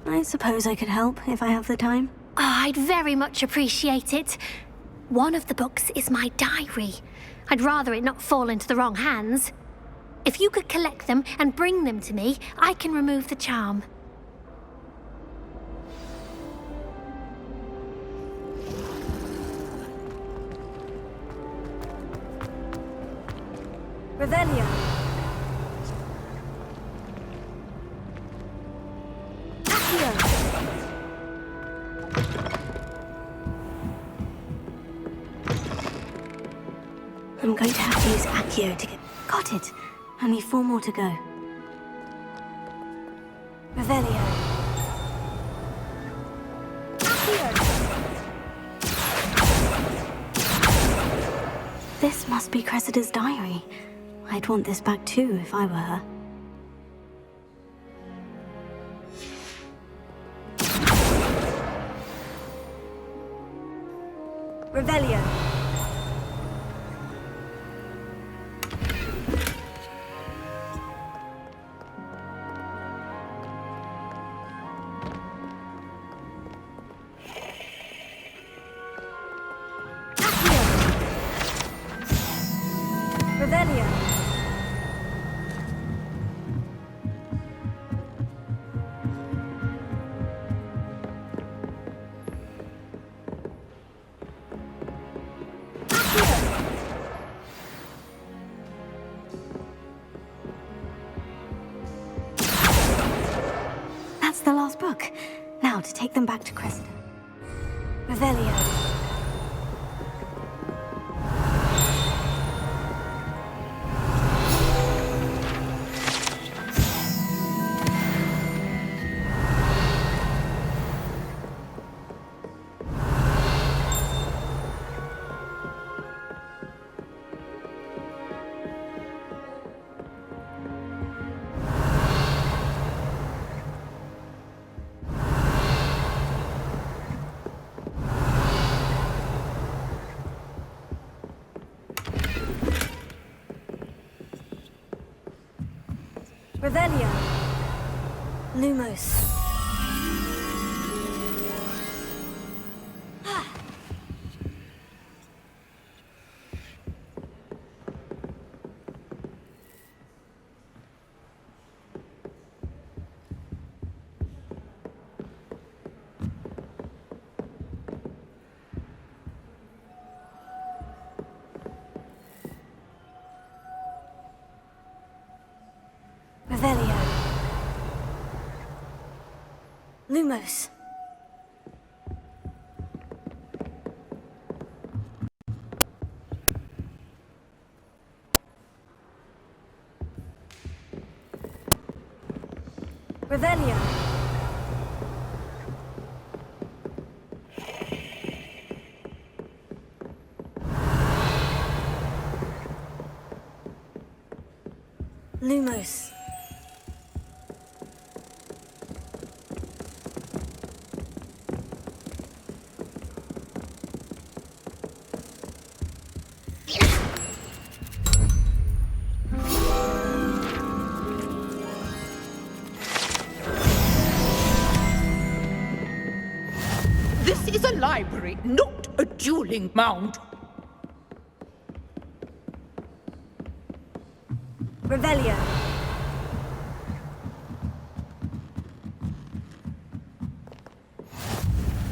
I suppose I could help if I have the time. Oh, I'd very much appreciate it. One of the books is my diary. I'd rather it not fall into the wrong hands. If you could collect them and bring them to me, I can remove the charm. Revelio. I'm going to have to use Accio to get... Got it. Only 4 more to go. Revelio. This must be Cressida's diary. I'd want this back too if I were her. Revelio. Revelio. That's the last book. Now to take them back to Cressida. Revelio. Revelio. Lumos. Revelio. Lumos. Revelio. Lumos. This is a library, not a dueling mound. Revelio.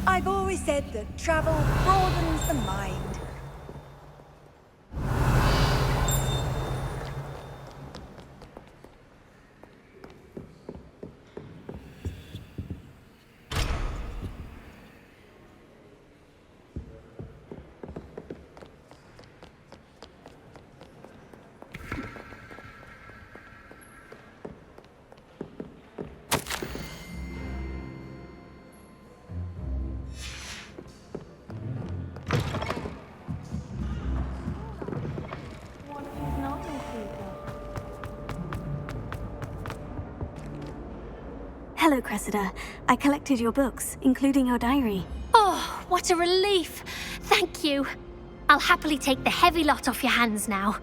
I've always said that travel broadens the mind. Hello, Cressida. I collected your books, including your diary. Oh, what a relief. Thank you. I'll happily take the heavy lot off your hands now.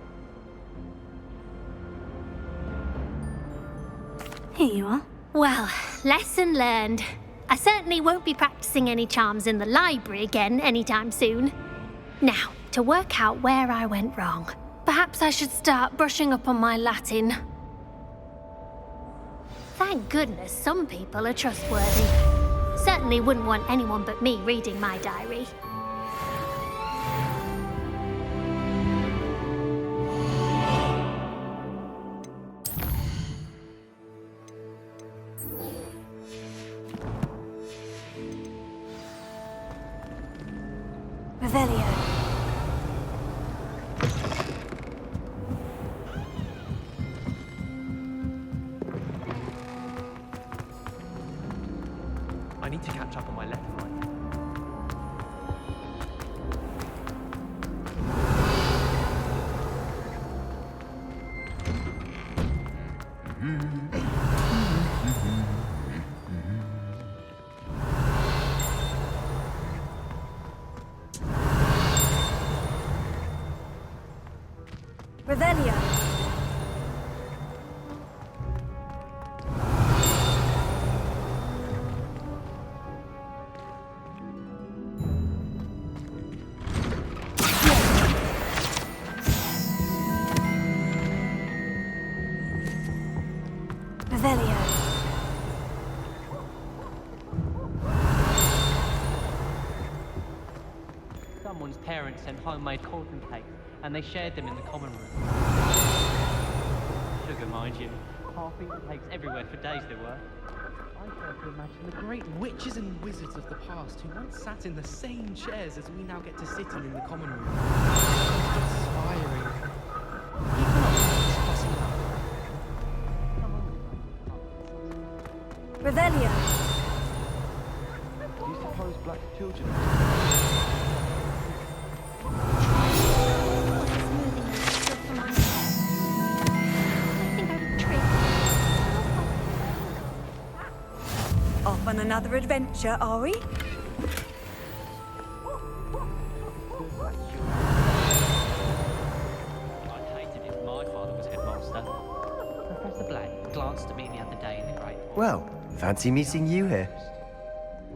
Here you are. Well, lesson learned. I certainly won't be practicing any charms in the library again anytime soon. Now, to work out where I went wrong. Perhaps I should start brushing up on my Latin. Thank goodness some people are trustworthy. Certainly wouldn't want anyone but me reading my diary. Revelio. I need to catch up on my left and right. Revelio. Revelio. Someone's parents sent homemade cauldron cakes, and they shared them in the common room. Sugar, mind you. Half-eaten cakes everywhere for days there were. I try to imagine the great witches and wizards of the past who once sat in the same chairs as we now get to sit in the common room. It's inspiring. Even if it's possible. Revelio. Do you suppose black children? Off on another adventure, are we? I'd hate it if my father was headmaster. Professor Black glanced at me the other day in the Great Hall. Well, fancy meeting you here.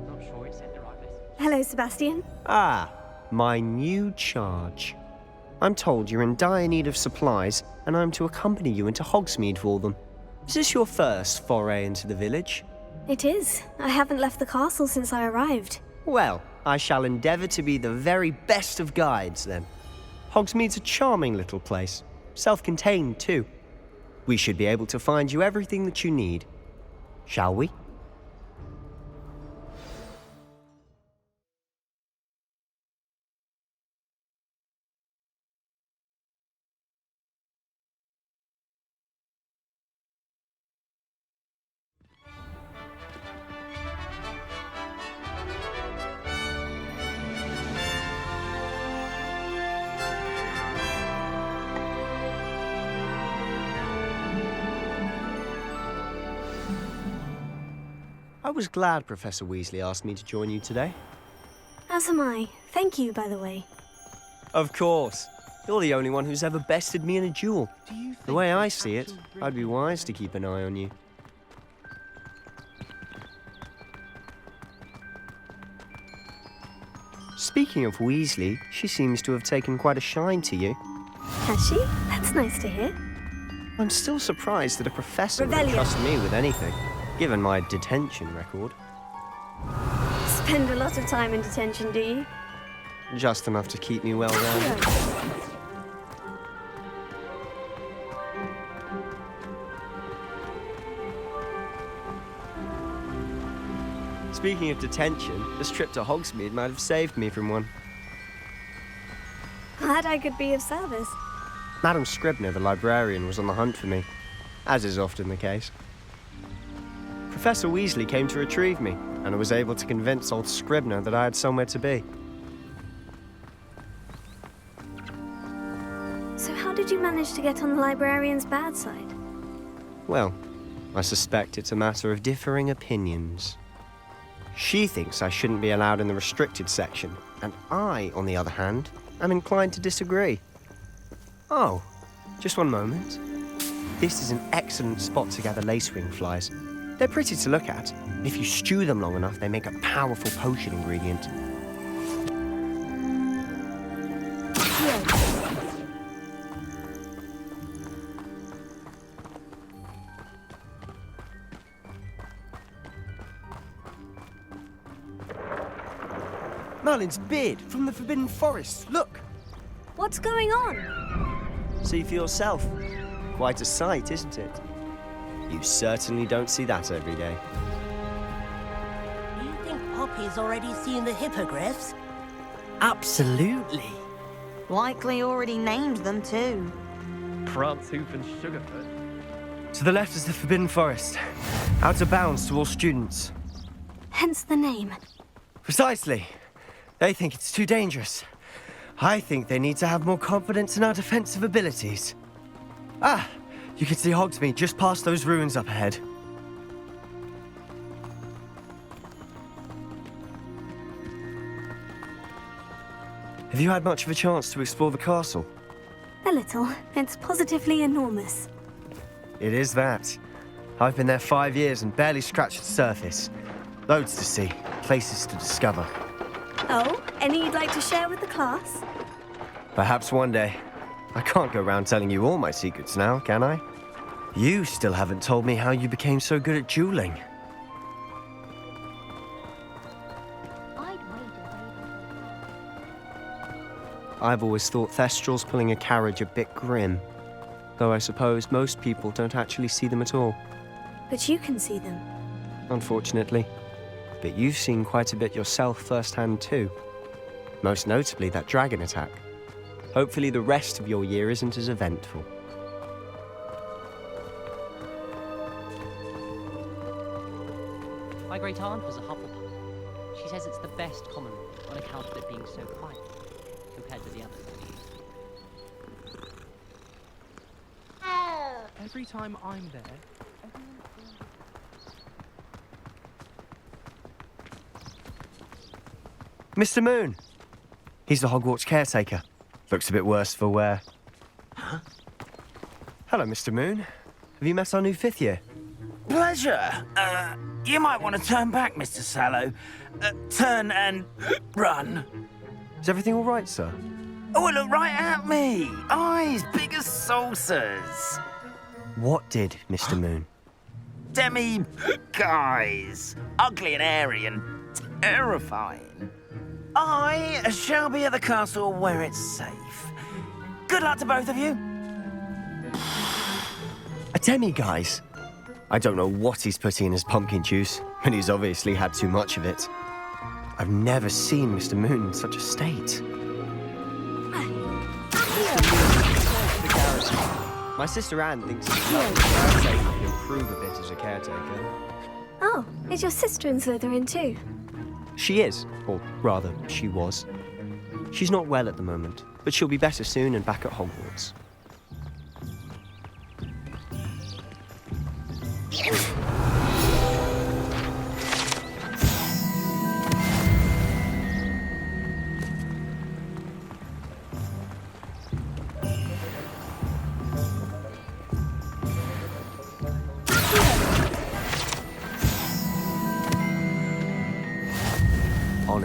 Not sure it said the right message. Hello, Sebastian. Ah, my new charge. I'm told you're in dire need of supplies, and I'm to accompany you into Hogsmeade for them. Is this your first foray into the village? It is. I haven't left the castle since I arrived. Well, I shall endeavour to be the very best of guides, then. Hogsmeade's a charming little place, self-contained too. We should be able to find you everything that you need. Shall we? I was glad Professor Weasley asked me to join you today. As am I. Thank you, by the way. Of course. You're the only one who's ever bested me in a duel. The way I see it, I'd be wise to keep an eye on you. Speaking of Weasley, she seems to have taken quite a shine to you. Has she? That's nice to hear. I'm still surprised that a professor would Revelio. trust me with anything, given my detention record. Spend a lot of time in detention, do you? Just enough to keep me well rounded. Speaking of detention, this trip to Hogsmeade might have saved me from one. Glad I could be of service. Madam Scribner, the librarian, was on the hunt for me, as is often the case. Professor Weasley came to retrieve me, and I was able to convince old Scribner that I had somewhere to be. So how did you manage to get on the librarian's bad side? Well, I suspect it's a matter of differing opinions. She thinks I shouldn't be allowed in the restricted section, and I, on the other hand, am inclined to disagree. Oh, just one moment. This is an excellent spot to gather lacewing flies. They're pretty to look at, and if you stew them long enough, they make a powerful potion ingredient. Merlin's beard from the Forbidden Forest. Look! What's going on? See for yourself. Quite a sight, isn't it? You certainly don't see that every day. You think Poppy's already seen the hippogriffs? Absolutely. Likely already named them too. Prance, Hoof, and Sugarfoot. To the left is the Forbidden Forest. Out of bounds to all students. Hence the name. Precisely. They think it's too dangerous. I think they need to have more confidence in our defensive abilities. Ah, you can see Hogsmeade just past those ruins up ahead. Have you had much of a chance to explore the castle? A little. It's positively enormous. It is that. I've been there 5 years and barely scratched the surface. Loads to see, places to discover. Oh, any you'd like to share with the class? Perhaps one day. I can't go around telling you all my secrets now, can I? You still haven't told me how you became so good at dueling. I've always thought Thestrals pulling a carriage a bit grim. Though I suppose most people don't actually see them at all. But you can see them. Unfortunately. But you've seen quite a bit yourself firsthand too. Most notably that dragon attack. Hopefully the rest of your year isn't as eventful. My great aunt was a Hufflepuff. She says it's the best common room on account of it being so quiet compared to the others. Every time I'm there, Mr. Moon! He's the Hogwarts caretaker. Looks a bit worse for wear. Huh? Hello, Mr. Moon. Have you met our new 5th year? Pleasure. You might want to turn back, Mr. Sallow. Turn and run. Is everything all right, sir? Oh, look right at me. Eyes big as saucers. What did, Mr. Moon? Guys. Ugly and airy and terrifying. I shall be at the castle where it's safe. Good luck to both of you. A demi-guise? I don't know what he's putting in his pumpkin juice, but he's obviously had too much of it. I've never seen Mr. Moon in such a state. My sister Anne thinks it's lovely to say he can improve a bit as a caretaker. Oh, is your sister in Slytherin too? She is, or rather, she was. She's not well at the moment, but she'll be better soon and back at Hogwarts.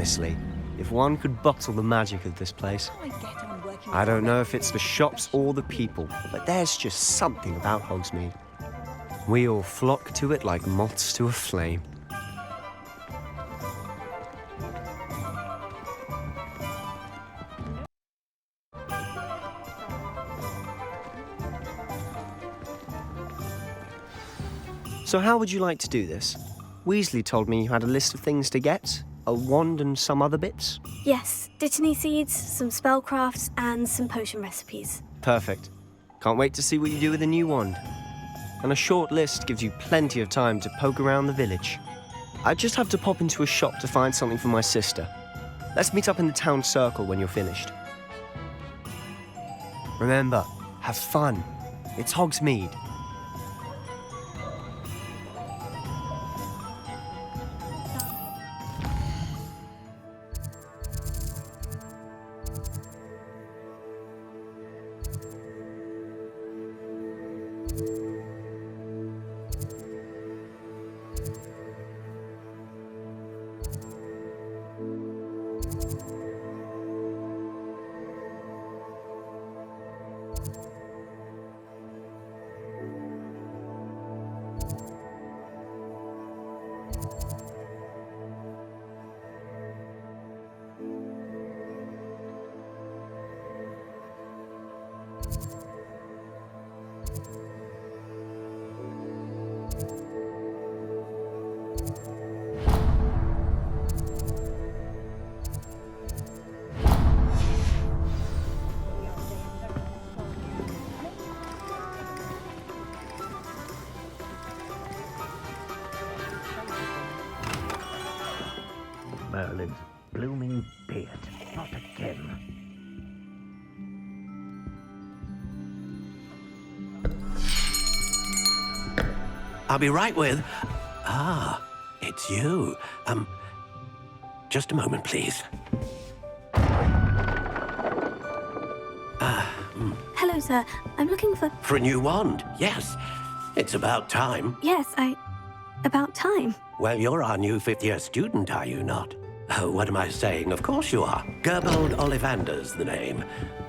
Honestly, if one could bottle the magic of this place. I don't know if it's the shops or the people, but there's just something about Hogsmeade. We all flock to it like moths to a flame. So how would you like to do this? Weasley told me you had a list of things to get, a wand and some other bits. Yes, Dittany seeds, some spellcrafts, and some potion recipes. Perfect. Can't wait to see what you do with the new wand. And a short list gives you plenty of time to poke around the village. I just have to pop into a shop to find something for my sister. Let's meet up in the town circle when you're finished. Remember, have fun. It's Hogsmeade. Merlin's blooming beard. Not again. I'll be right with... Ah, it's you. Just a moment, please. Hello, sir. I'm looking for... For a new wand, yes. It's about time. Yes, about time. Well, you're our new fifth-year student, are you not? Oh, what am I saying? Of course you are. Gerbold Ollivander's the name.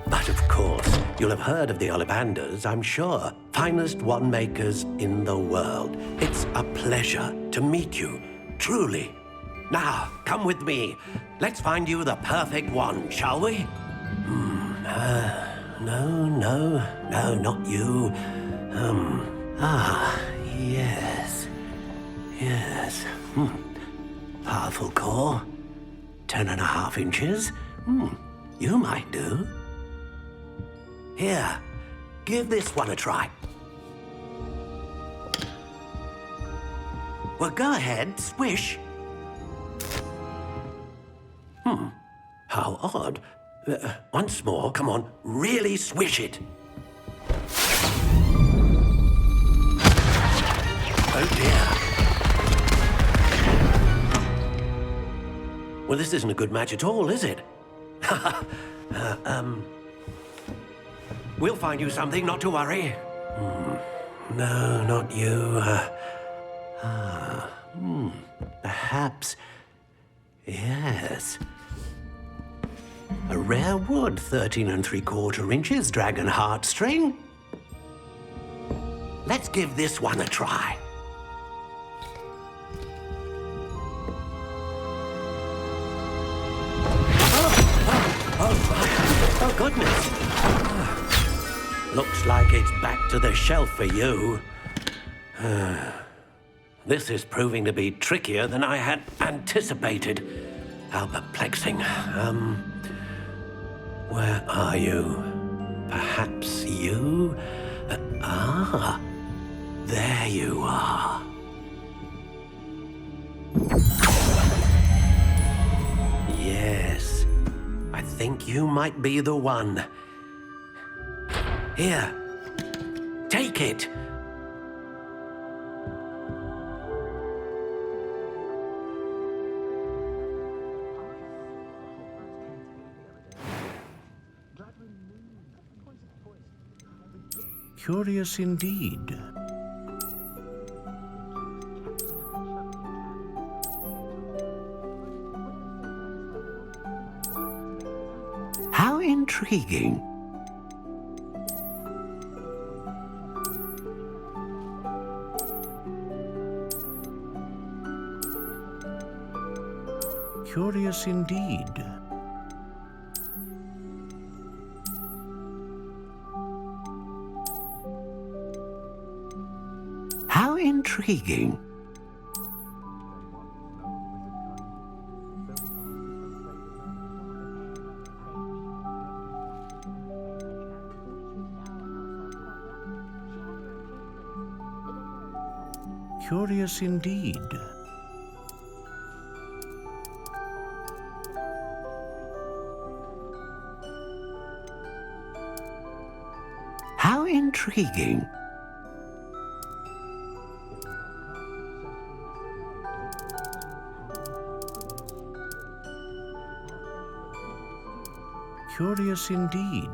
But of course, you'll have heard of the Ollivanders, I'm sure. Finest wand makers in the world. It's a pleasure to meet you, truly. Now, come with me. Let's find you the perfect wand, shall we? No, not you. Yes. Powerful core. 10.5 inches. You might do. Here, give this one a try. Well, go ahead, swish. How odd. Once more, come on, really swish it. Oh dear. Well, this isn't a good match at all, is it? We'll find you something, not to worry. No, not you. Perhaps. Yes. A rare wood, 13 3/4 inches, dragon heartstring. Let's give this one a try. Oh, goodness. Looks like it's back to the shelf for you. This is proving to be trickier than I had anticipated. How perplexing. Where are you? Perhaps you? There you are. Yes, I think you might be the one. Here, take it. Curious indeed. How intriguing. Curious indeed. How intriguing. Curious indeed. How intriguing. Curious indeed.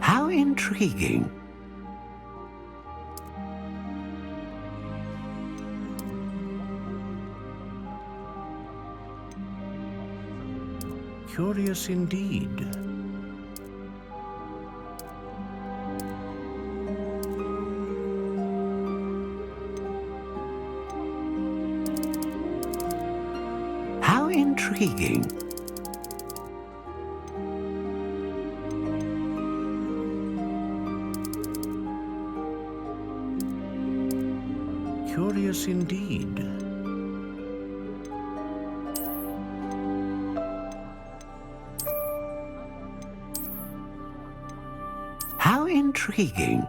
How intriguing. Curious indeed. How intriguing. Curious indeed. How intriguing.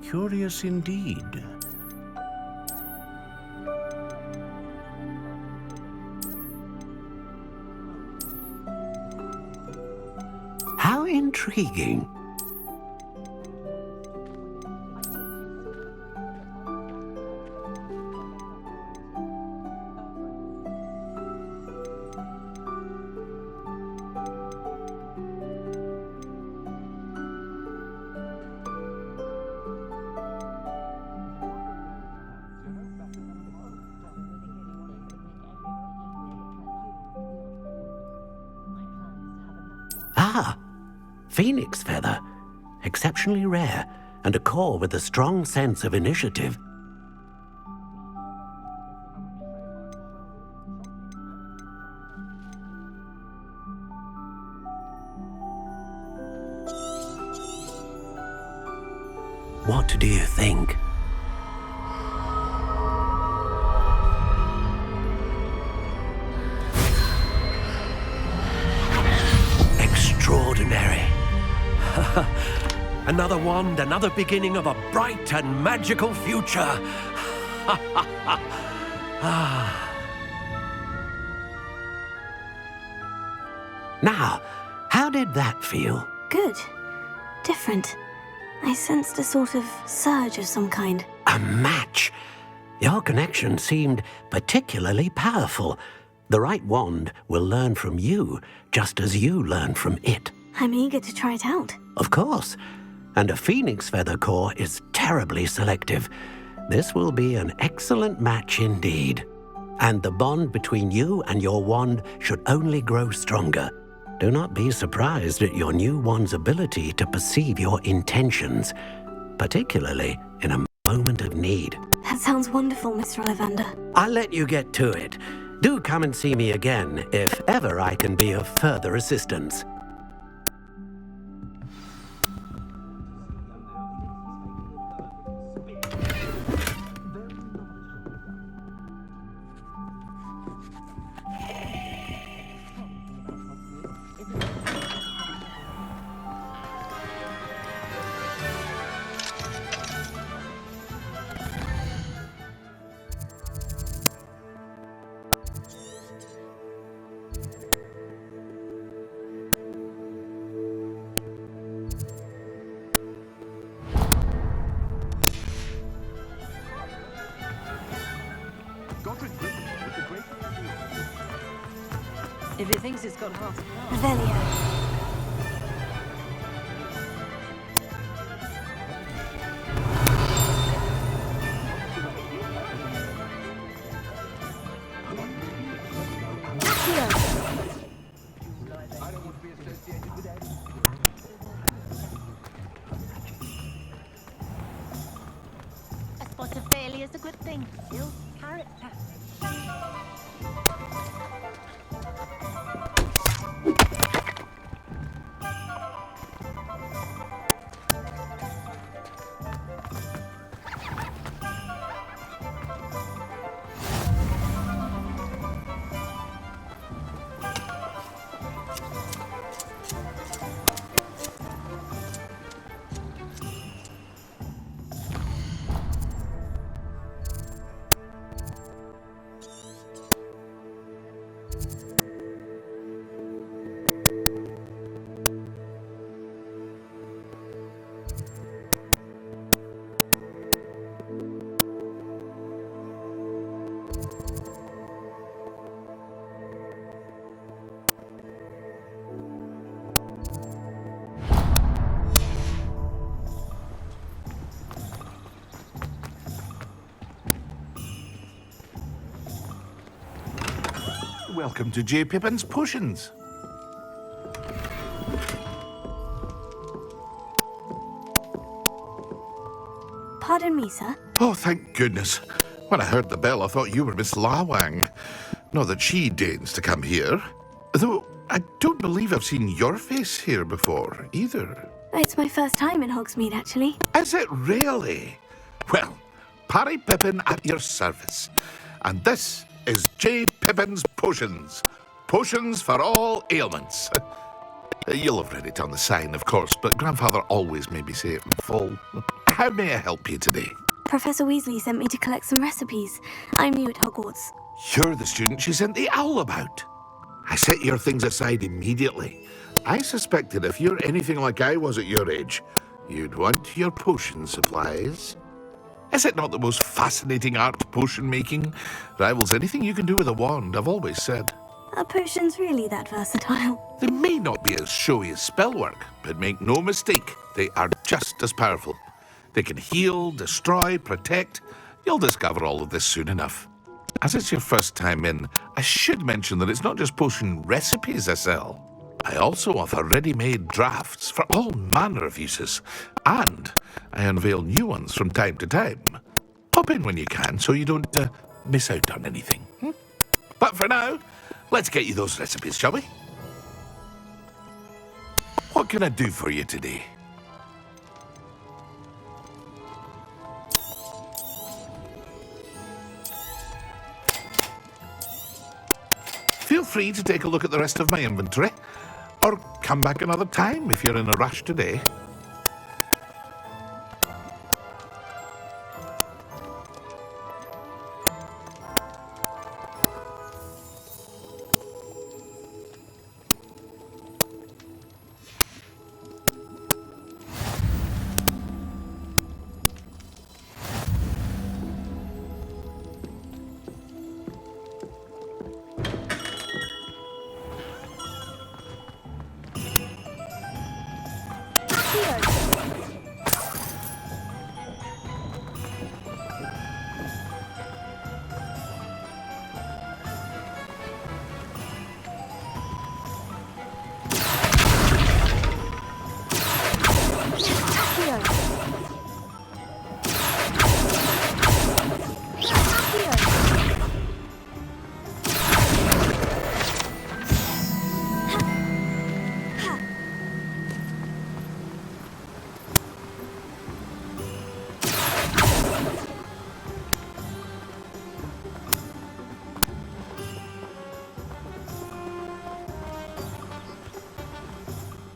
Curious indeed. How intriguing. Ah, phoenix feather. Exceptionally rare, and a core with a strong sense of initiative. What do you think? Extraordinary. Another wand, another beginning of a bright and magical future. Now, how did that feel? Good. Different. I sensed a sort of surge of some kind. A match. Your connection seemed particularly powerful. The right wand will learn from you, just as you learn from it. I'm eager to try it out. Of course. And a phoenix feather core is terribly selective. This will be an excellent match indeed. And the bond between you and your wand should only grow stronger. Do not be surprised at your new wand's ability to perceive your intentions, particularly in a moment of need. That sounds wonderful, Mr. Ollivander. I'll let you get to it. Do come and see me again if ever I can be of further assistance. knows it's got half a car. Revelio. A spot of failure is a good thing. Builds character. Welcome to J. Pippin's Potions. Pardon me, sir. Oh, thank goodness. When I heard the bell, I thought you were Miss Lawang. Not that she deigns to come here. Though I don't believe I've seen your face here before, either. It's my first time in Hogsmeade, actually. Is it really? Well, Parry Pippin at your service. And this is J. Pippin's Potions. Potions for all ailments. You'll have read it on the sign, of course, but Grandfather always made me say it in full. How may I help you today? Professor Weasley sent me to collect some recipes. I'm new at Hogwarts. You're the student she sent the owl about. I set your things aside immediately. I suspected if you're anything like I was at your age, you'd want your potion supplies. Is it not the most fascinating art, potion making? Rivals anything you can do with a wand, I've always said. Are potions really that versatile? They may not be as showy as spellwork, but make no mistake, they are just as powerful. They can heal, destroy, protect. You'll discover all of this soon enough. As it's your first time in, I should mention that it's not just potion recipes I sell. I also offer ready-made drafts for all manner of uses, and I unveil new ones from time to time. Pop in when you can so you don't miss out on anything. But for now, let's get you those recipes, shall we? What can I do for you today? Feel free to take a look at the rest of my inventory, or come back another time if you're in a rush today.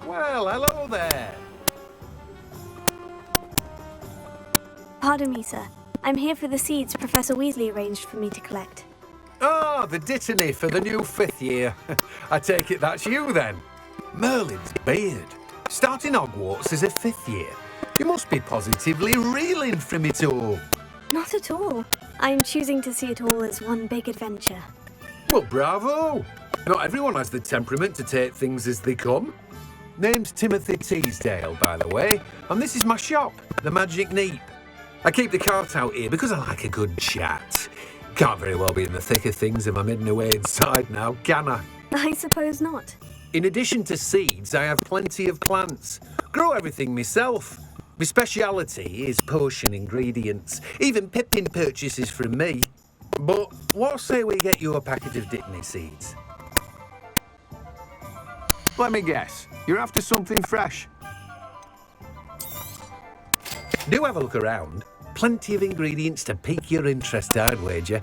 Well, hello there. Pardon me, sir. I'm here for the seeds Professor Weasley arranged for me to collect. Oh, the dittany for the new 5th year. I take it that's you then. Merlin's beard. Starting Hogwarts as a 5th year. You must be positively reeling from it all. Not at all. I'm choosing to see it all as one big adventure. Well, bravo. Not everyone has the temperament to take things as they come. Name's Timothy Teasdale, by the way, and this is my shop, the Magic Neep. I keep the cart out here because I like a good chat. Can't very well be in the thick of things if I'm hidden away inside now, can I? I suppose not. In addition to seeds, I have plenty of plants. Grow everything myself. My speciality is potion ingredients. Even Pippin purchases from me. But what say we get you a packet of Dittany seeds? Let me guess. You're after something fresh. Do have a look around. Plenty of ingredients to pique your interest, I'd wager.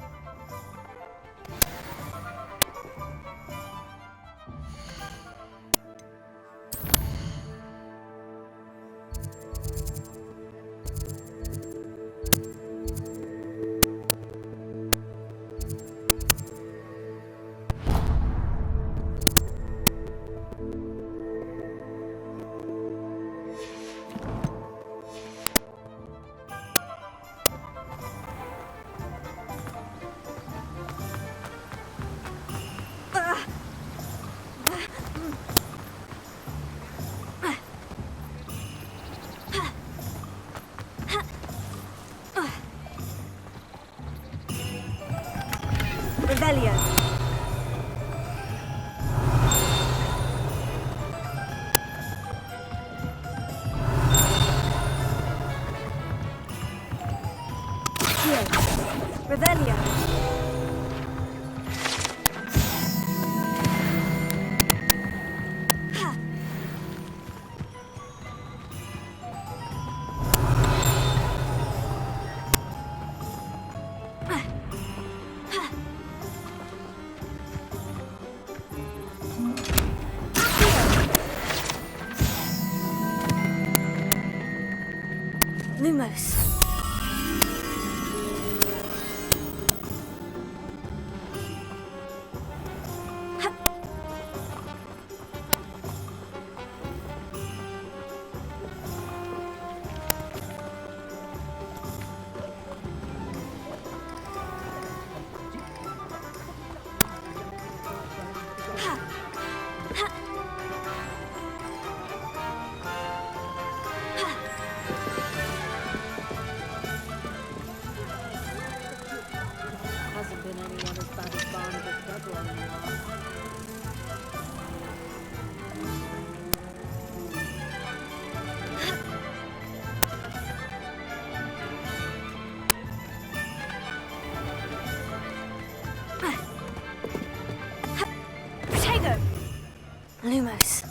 Revelio. Revelio. Lumos. Hasn't been anyone as bad as Barnabas Dudley in the last. Protego. Lumos.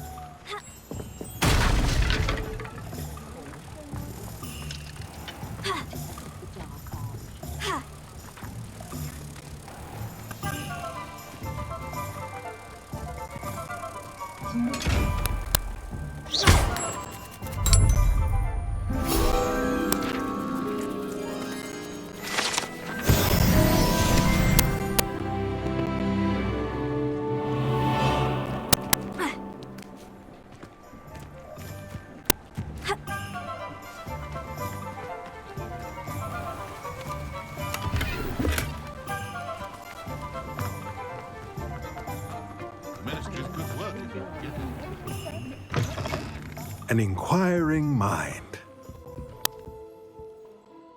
An inquiring mind.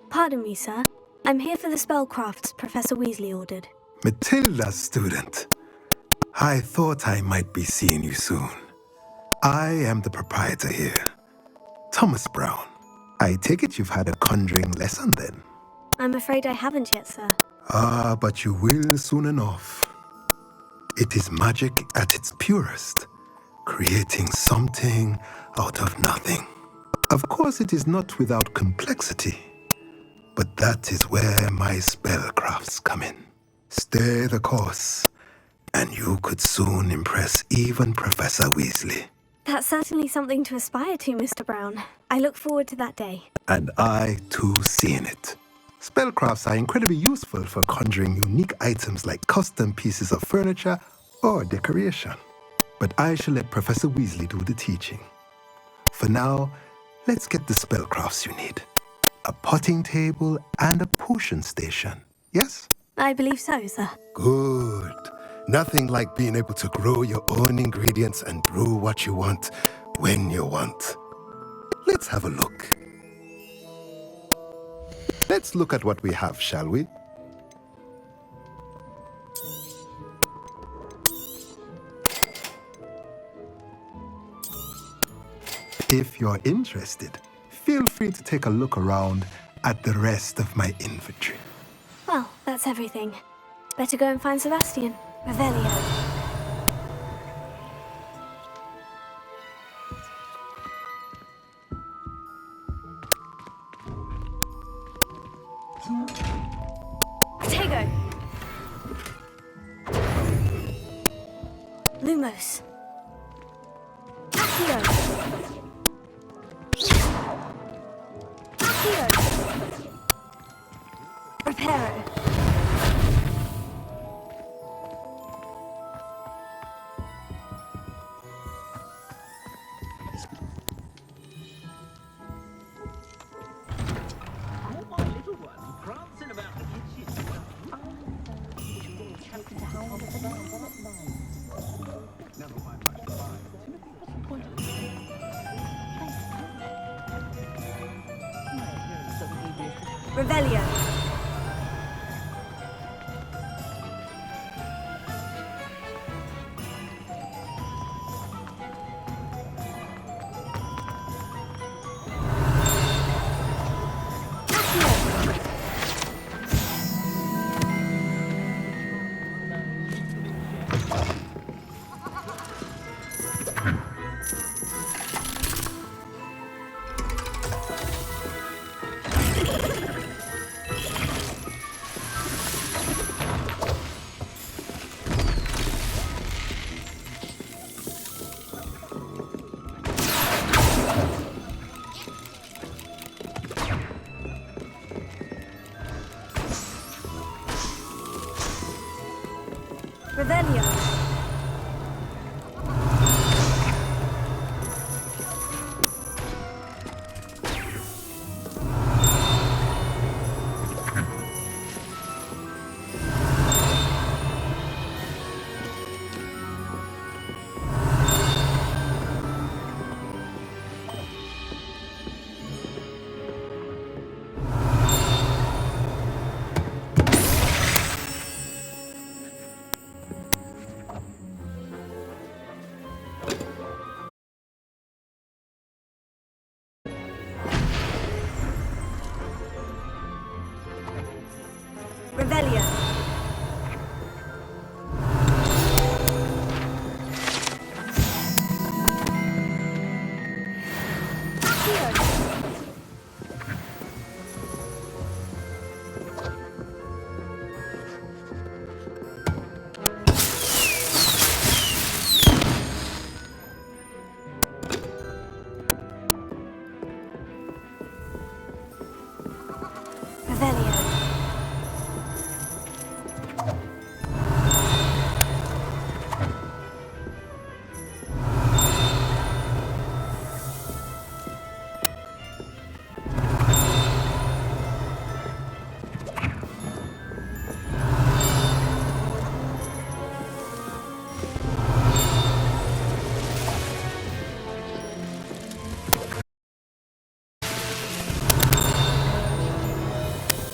Pardon me, sir. I'm here for the spellcrafts Professor Weasley ordered. Matilda's student. I thought I might be seeing you soon. I am the proprietor here, Thomas Brown. I take it you've had a conjuring lesson then? I'm afraid I haven't yet, sir. Ah, but you will soon enough. It is magic at its purest, creating something out of nothing. Of course, it is not without complexity, but that is where my spellcrafts come in. Stay the course, and you could soon impress even Professor Weasley. That's certainly something to aspire to, Mr. Brown. I look forward to that day. And I, too, seeing it. Spellcrafts are incredibly useful for conjuring unique items like custom pieces of furniture or decoration. But I shall let Professor Weasley do the teaching. For now, let's get the spellcrafts you need. A potting table and a potion station, yes? I believe so, sir. Good. Nothing like being able to grow your own ingredients and brew what you want when you want. Let's have a look. Let's look at what we have, shall we? If you're interested, feel free to take a look around at the rest of my inventory. Well, that's everything. Better go and find Sebastian. Revelio. Protego. Lumos. Accio. Accio. Reparo. Revelio. Revelio. Revelio. Revelio.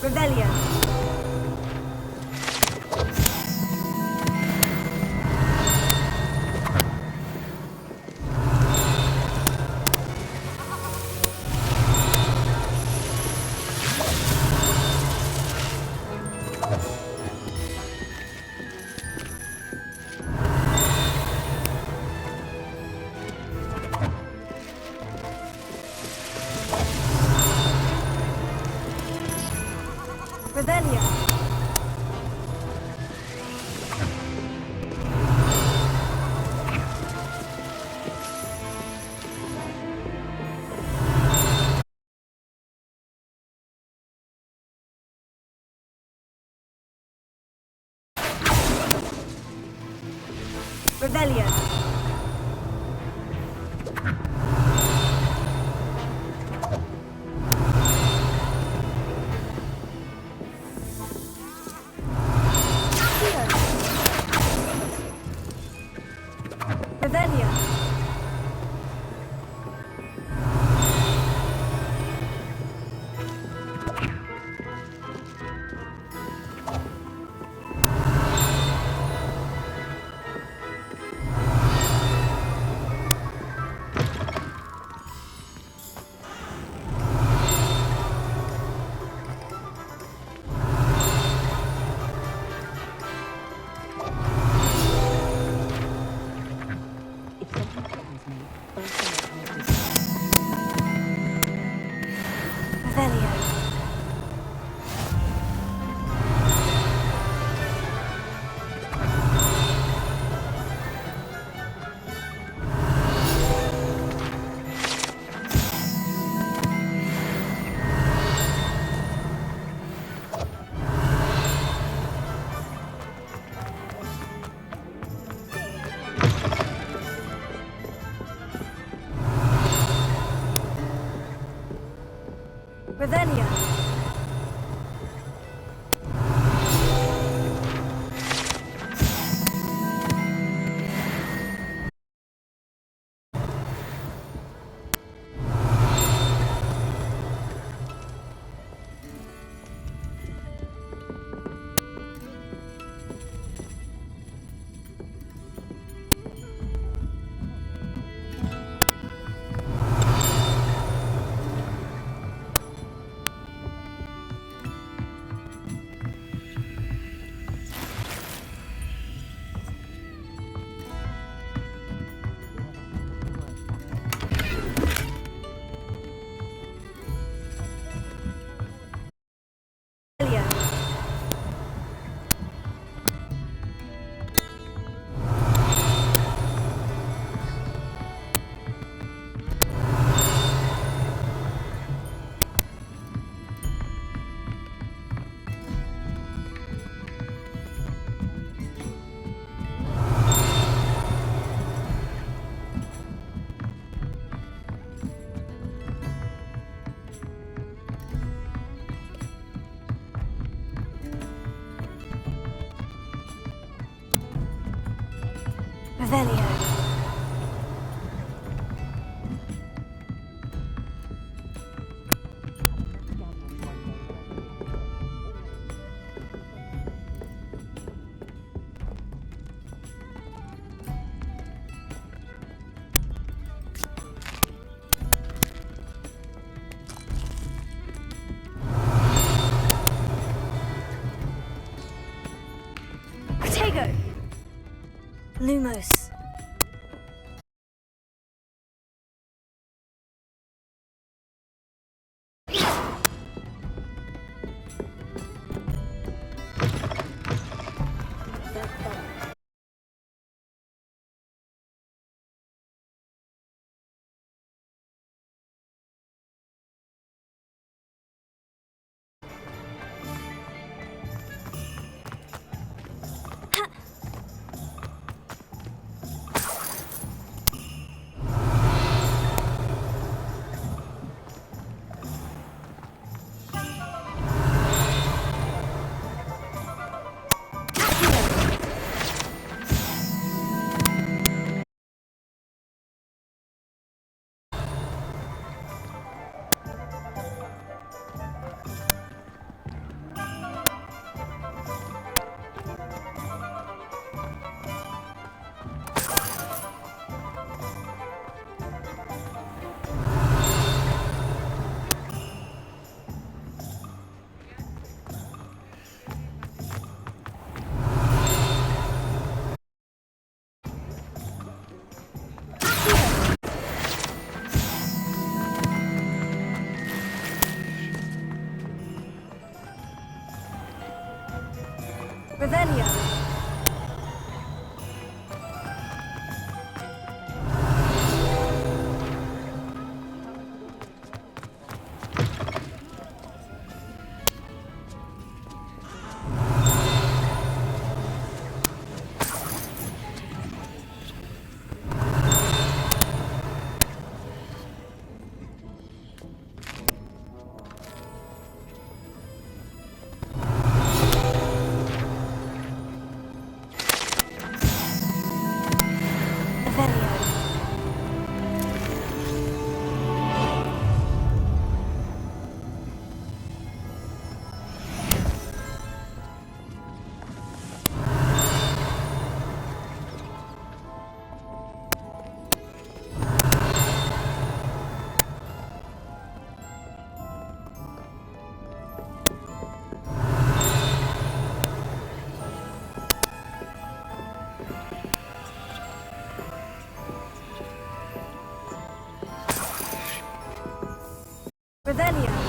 Revelio. Revelio. Revelio. Accio. Revelio. Revelio. Protego. Lumos. Revelio. Revelio.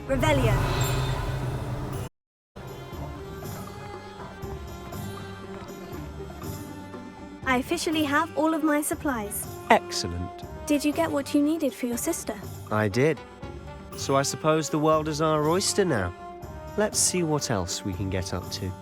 Revelio. I officially have all of my supplies. Excellent. Did you get what you needed for your sister? I did. So I suppose the world is our oyster now. Let's see what else we can get up to.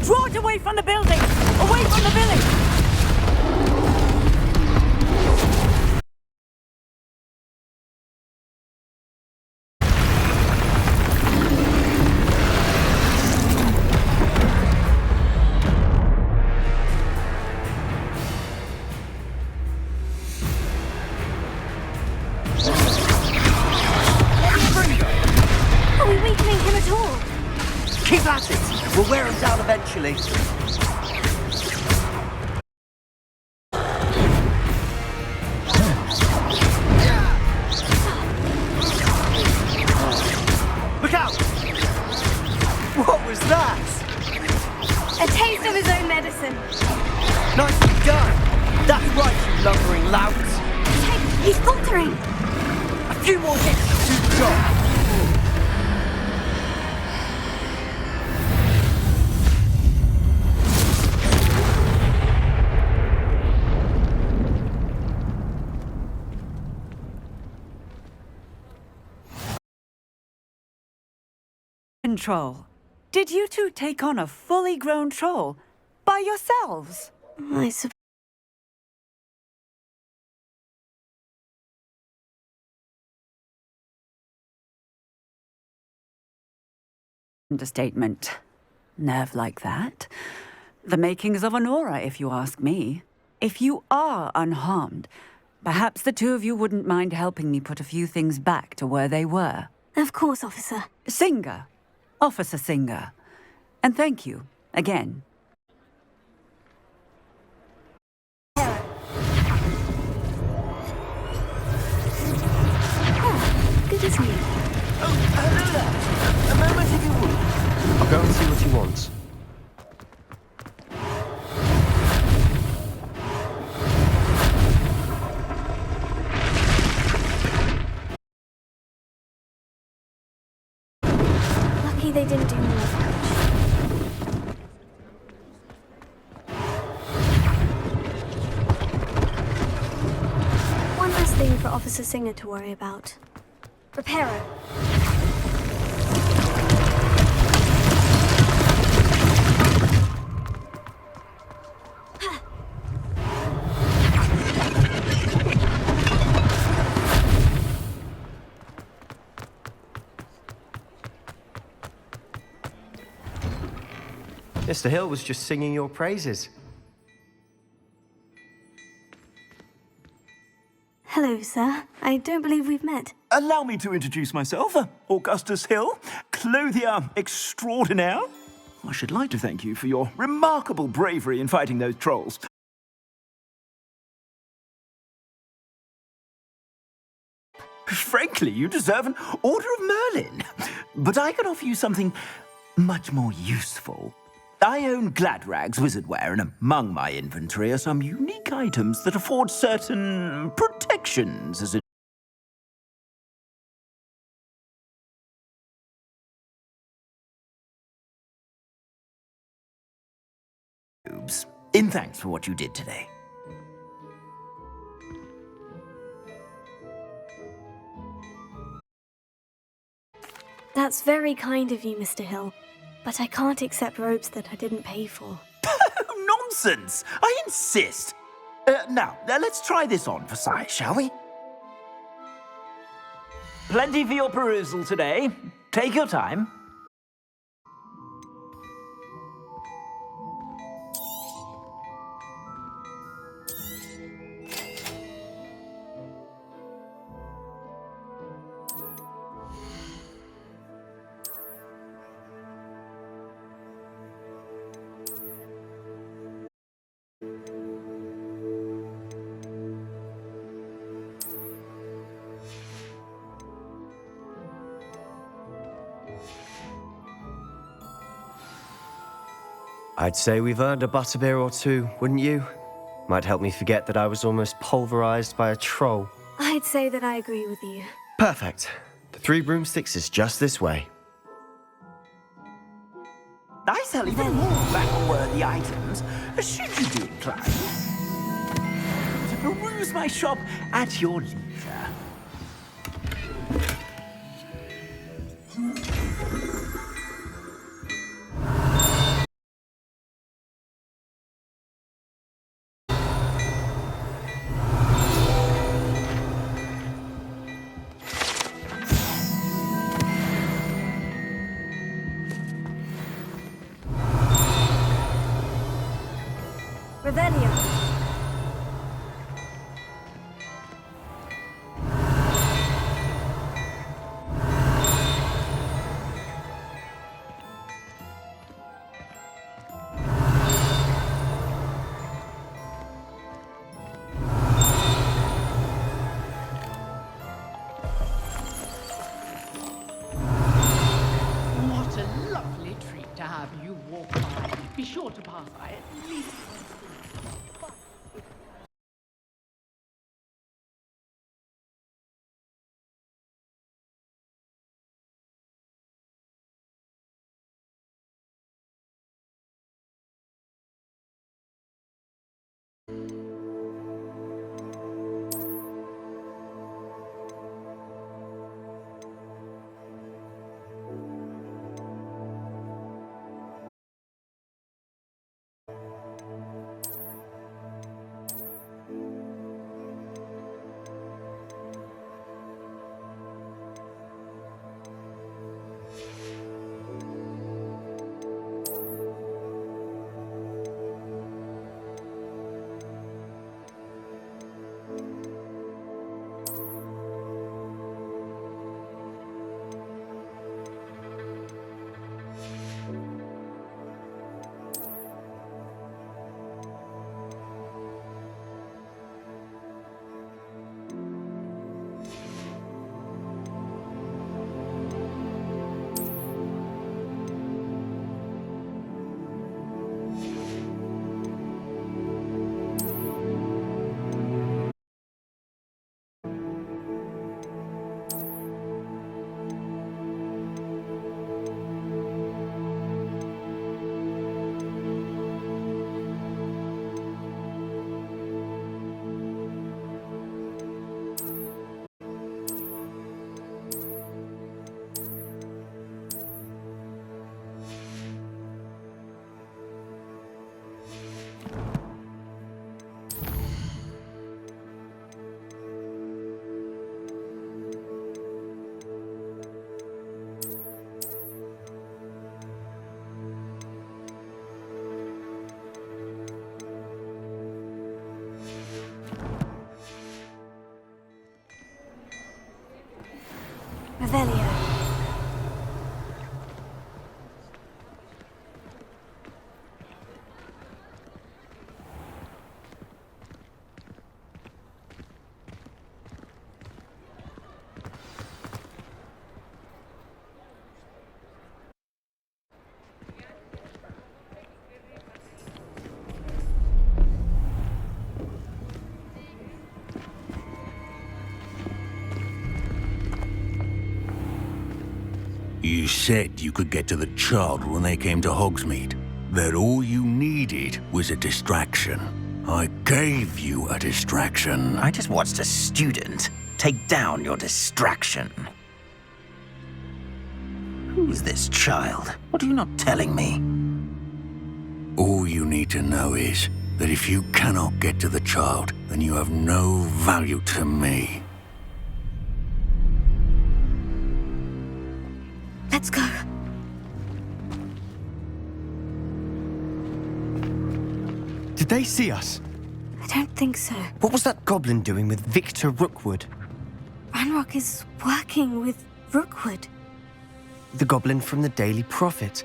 Draw it away from the building! Away from the village! Are we weakening him at all? Keep at it. We'll wear him down eventually. Look out! What was that? A taste of his own medicine. Nicely done. That's right, you lumbering lout. Hey, he's faltering. A few more hits to the job. Troll. Did you two take on a fully grown troll by yourselves? I suppose. Understatement. Nerve like that. The makings of an aura, if you ask me. If you are unharmed, perhaps the two of you wouldn't mind helping me put a few things back to where they were. Of course, officer. Singer. Officer Singer. And thank you, again. Good as new. Oh, hello there. A moment if you would. I'll go and see what he wants. Lucky they didn't do more damage. One less thing for Officer Singer to worry about. Reparo. Mr. Hill was just singing your praises. Hello, sir. I don't believe we've met. Allow me to introduce myself, Augustus Hill, clothier extraordinaire. I should like to thank you for your remarkable bravery in fighting those trolls. Frankly, you deserve an Order of Merlin. But I can offer you something much more useful. I own Gladrag's wizardware, and among my inventory are some unique items that afford certain protections as it... in thanks for what you did today. That's very kind of you, Mr. Hill. But I can't accept robes that I didn't pay for. Nonsense! I insist! Now, let's try this on for size, shall we? Plenty for your perusal today. Take your time. I'd say we've earned a butterbeer or two, wouldn't you? Might help me forget that I was almost pulverized by a troll. I'd say that I agree with you. Perfect. The 3 broomsticks is just this way. I sell even more battle-worthy items, should you be inclined to peruse my shop at your leisure. Revelio. What a lovely treat to have you walk by. Be sure to pass by at least once. Revelio. You said you could get to the child when they came to Hogsmeade. That all you needed was a distraction. I gave you a distraction. I just watched a student take down your distraction. Who's this child? What are you not telling me? All you need to know is that if you cannot get to the child, then you have no value to me. Let's go. Did they see us? I don't think so. What was that goblin doing with Victor Rookwood? Ranrock is working with Rookwood. The goblin from the Daily Prophet.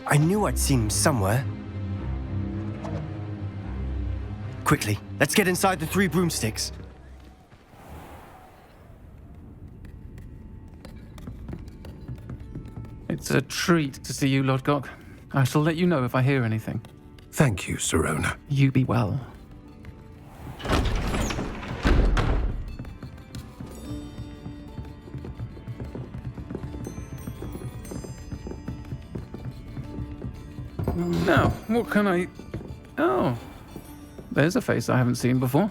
I knew I'd seen him somewhere. Quickly, let's get inside the 3 broomsticks. It's a treat to see you, Lodgok. I shall let you know if I hear anything. Thank you, Sirona. You be well. Now, what can I... Oh, there's a face I haven't seen before.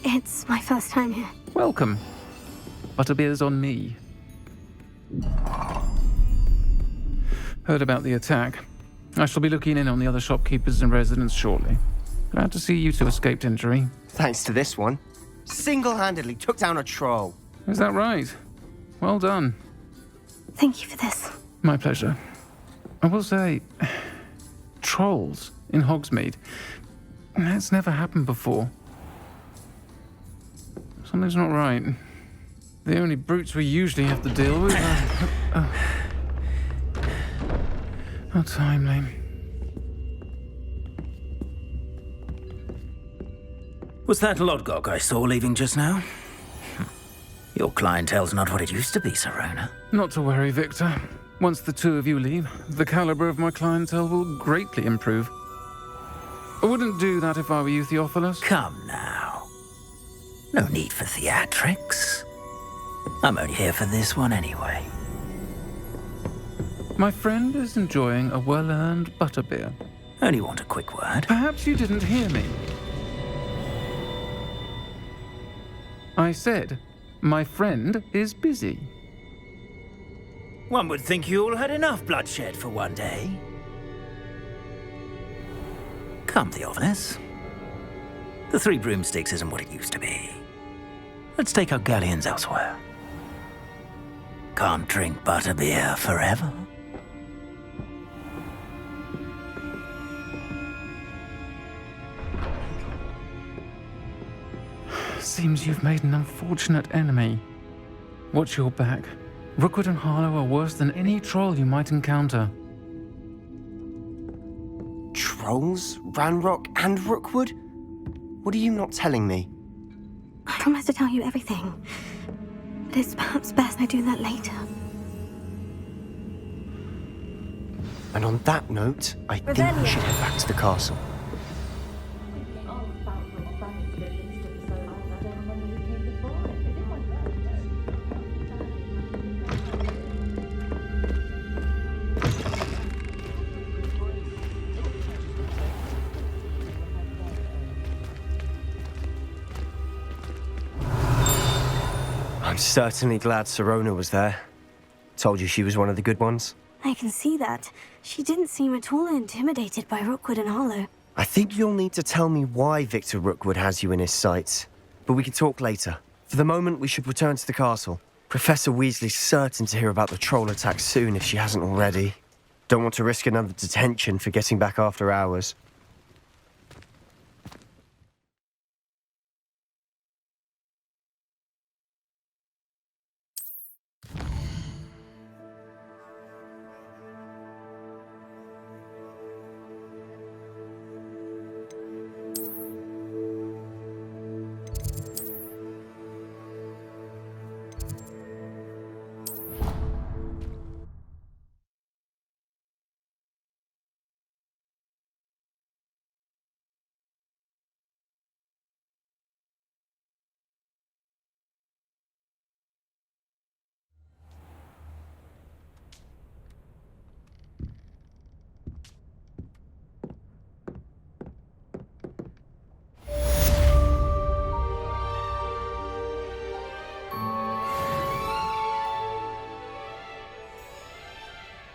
It's my first time here. Welcome. Butterbeer's on me. Heard about the attack. I shall be looking in on the other shopkeepers and residents shortly. Glad to see you two escaped injury. Thanks to this one. Single-handedly took down a troll. Is that right? Well done. Thank you for this. My pleasure. I will say, trolls in Hogsmeade. That's never happened before. Something's not right. The only brutes we usually have to deal with are... How timely. Was that Lodgok I saw leaving just now? Your clientele's not what it used to be, Sirona. Not to worry, Victor. Once the two of you leave, the caliber of my clientele will greatly improve. I wouldn't do that if I were you, Theophilus. Come now. No need for theatrics. I'm only here for this one anyway. My friend is enjoying a well-earned butterbeer. Only want a quick word. Perhaps you didn't hear me. I said, my friend is busy. One would think you all had enough bloodshed for one day. Come, Theophilus. The Three Broomsticks isn't what it used to be. Let's take our galleons elsewhere. Can't drink butterbeer forever. Seems you've made an unfortunate enemy. Watch your back. Rookwood and Harlow are worse than any troll you might encounter. Trolls? Ranrock and Rookwood? What are you not telling me? I promise to tell you everything. But it's perhaps best I do that later. And on that note, I think we should head back to the castle. I'm certainly glad Sirona was there. Told you she was one of the good ones. I can see that. She didn't seem at all intimidated by Rookwood and Harlow. I think you'll need to tell me why Victor Rookwood has you in his sights. But we can talk later. For the moment, we should return to the castle. Professor Weasley's certain to hear about the troll attack soon if she hasn't already. Don't want to risk another detention for getting back after hours.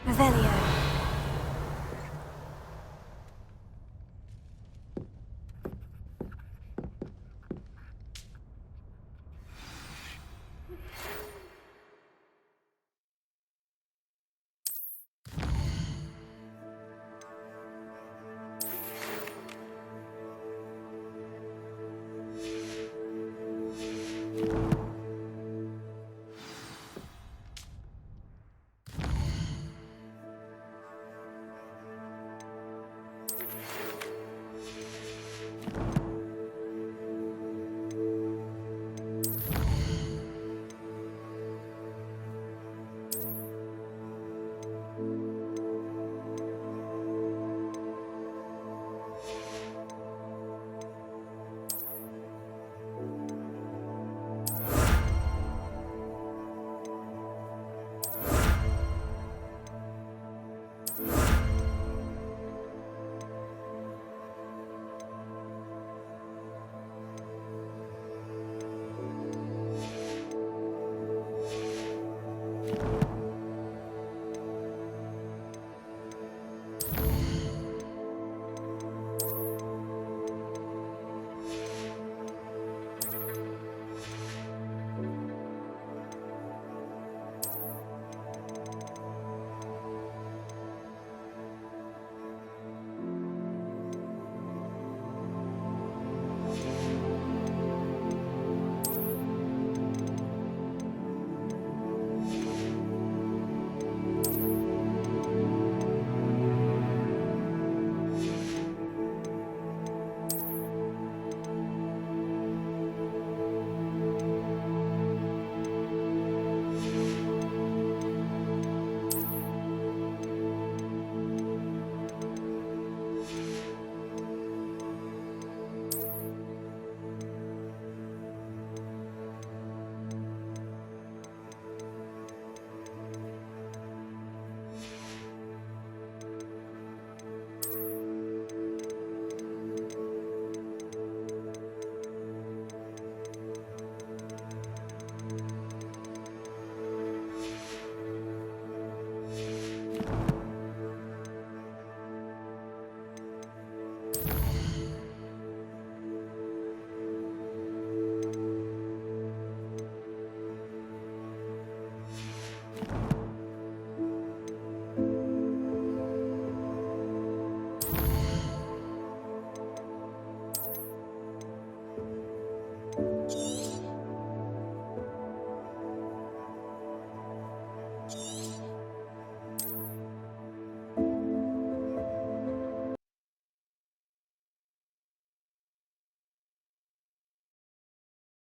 Revelio.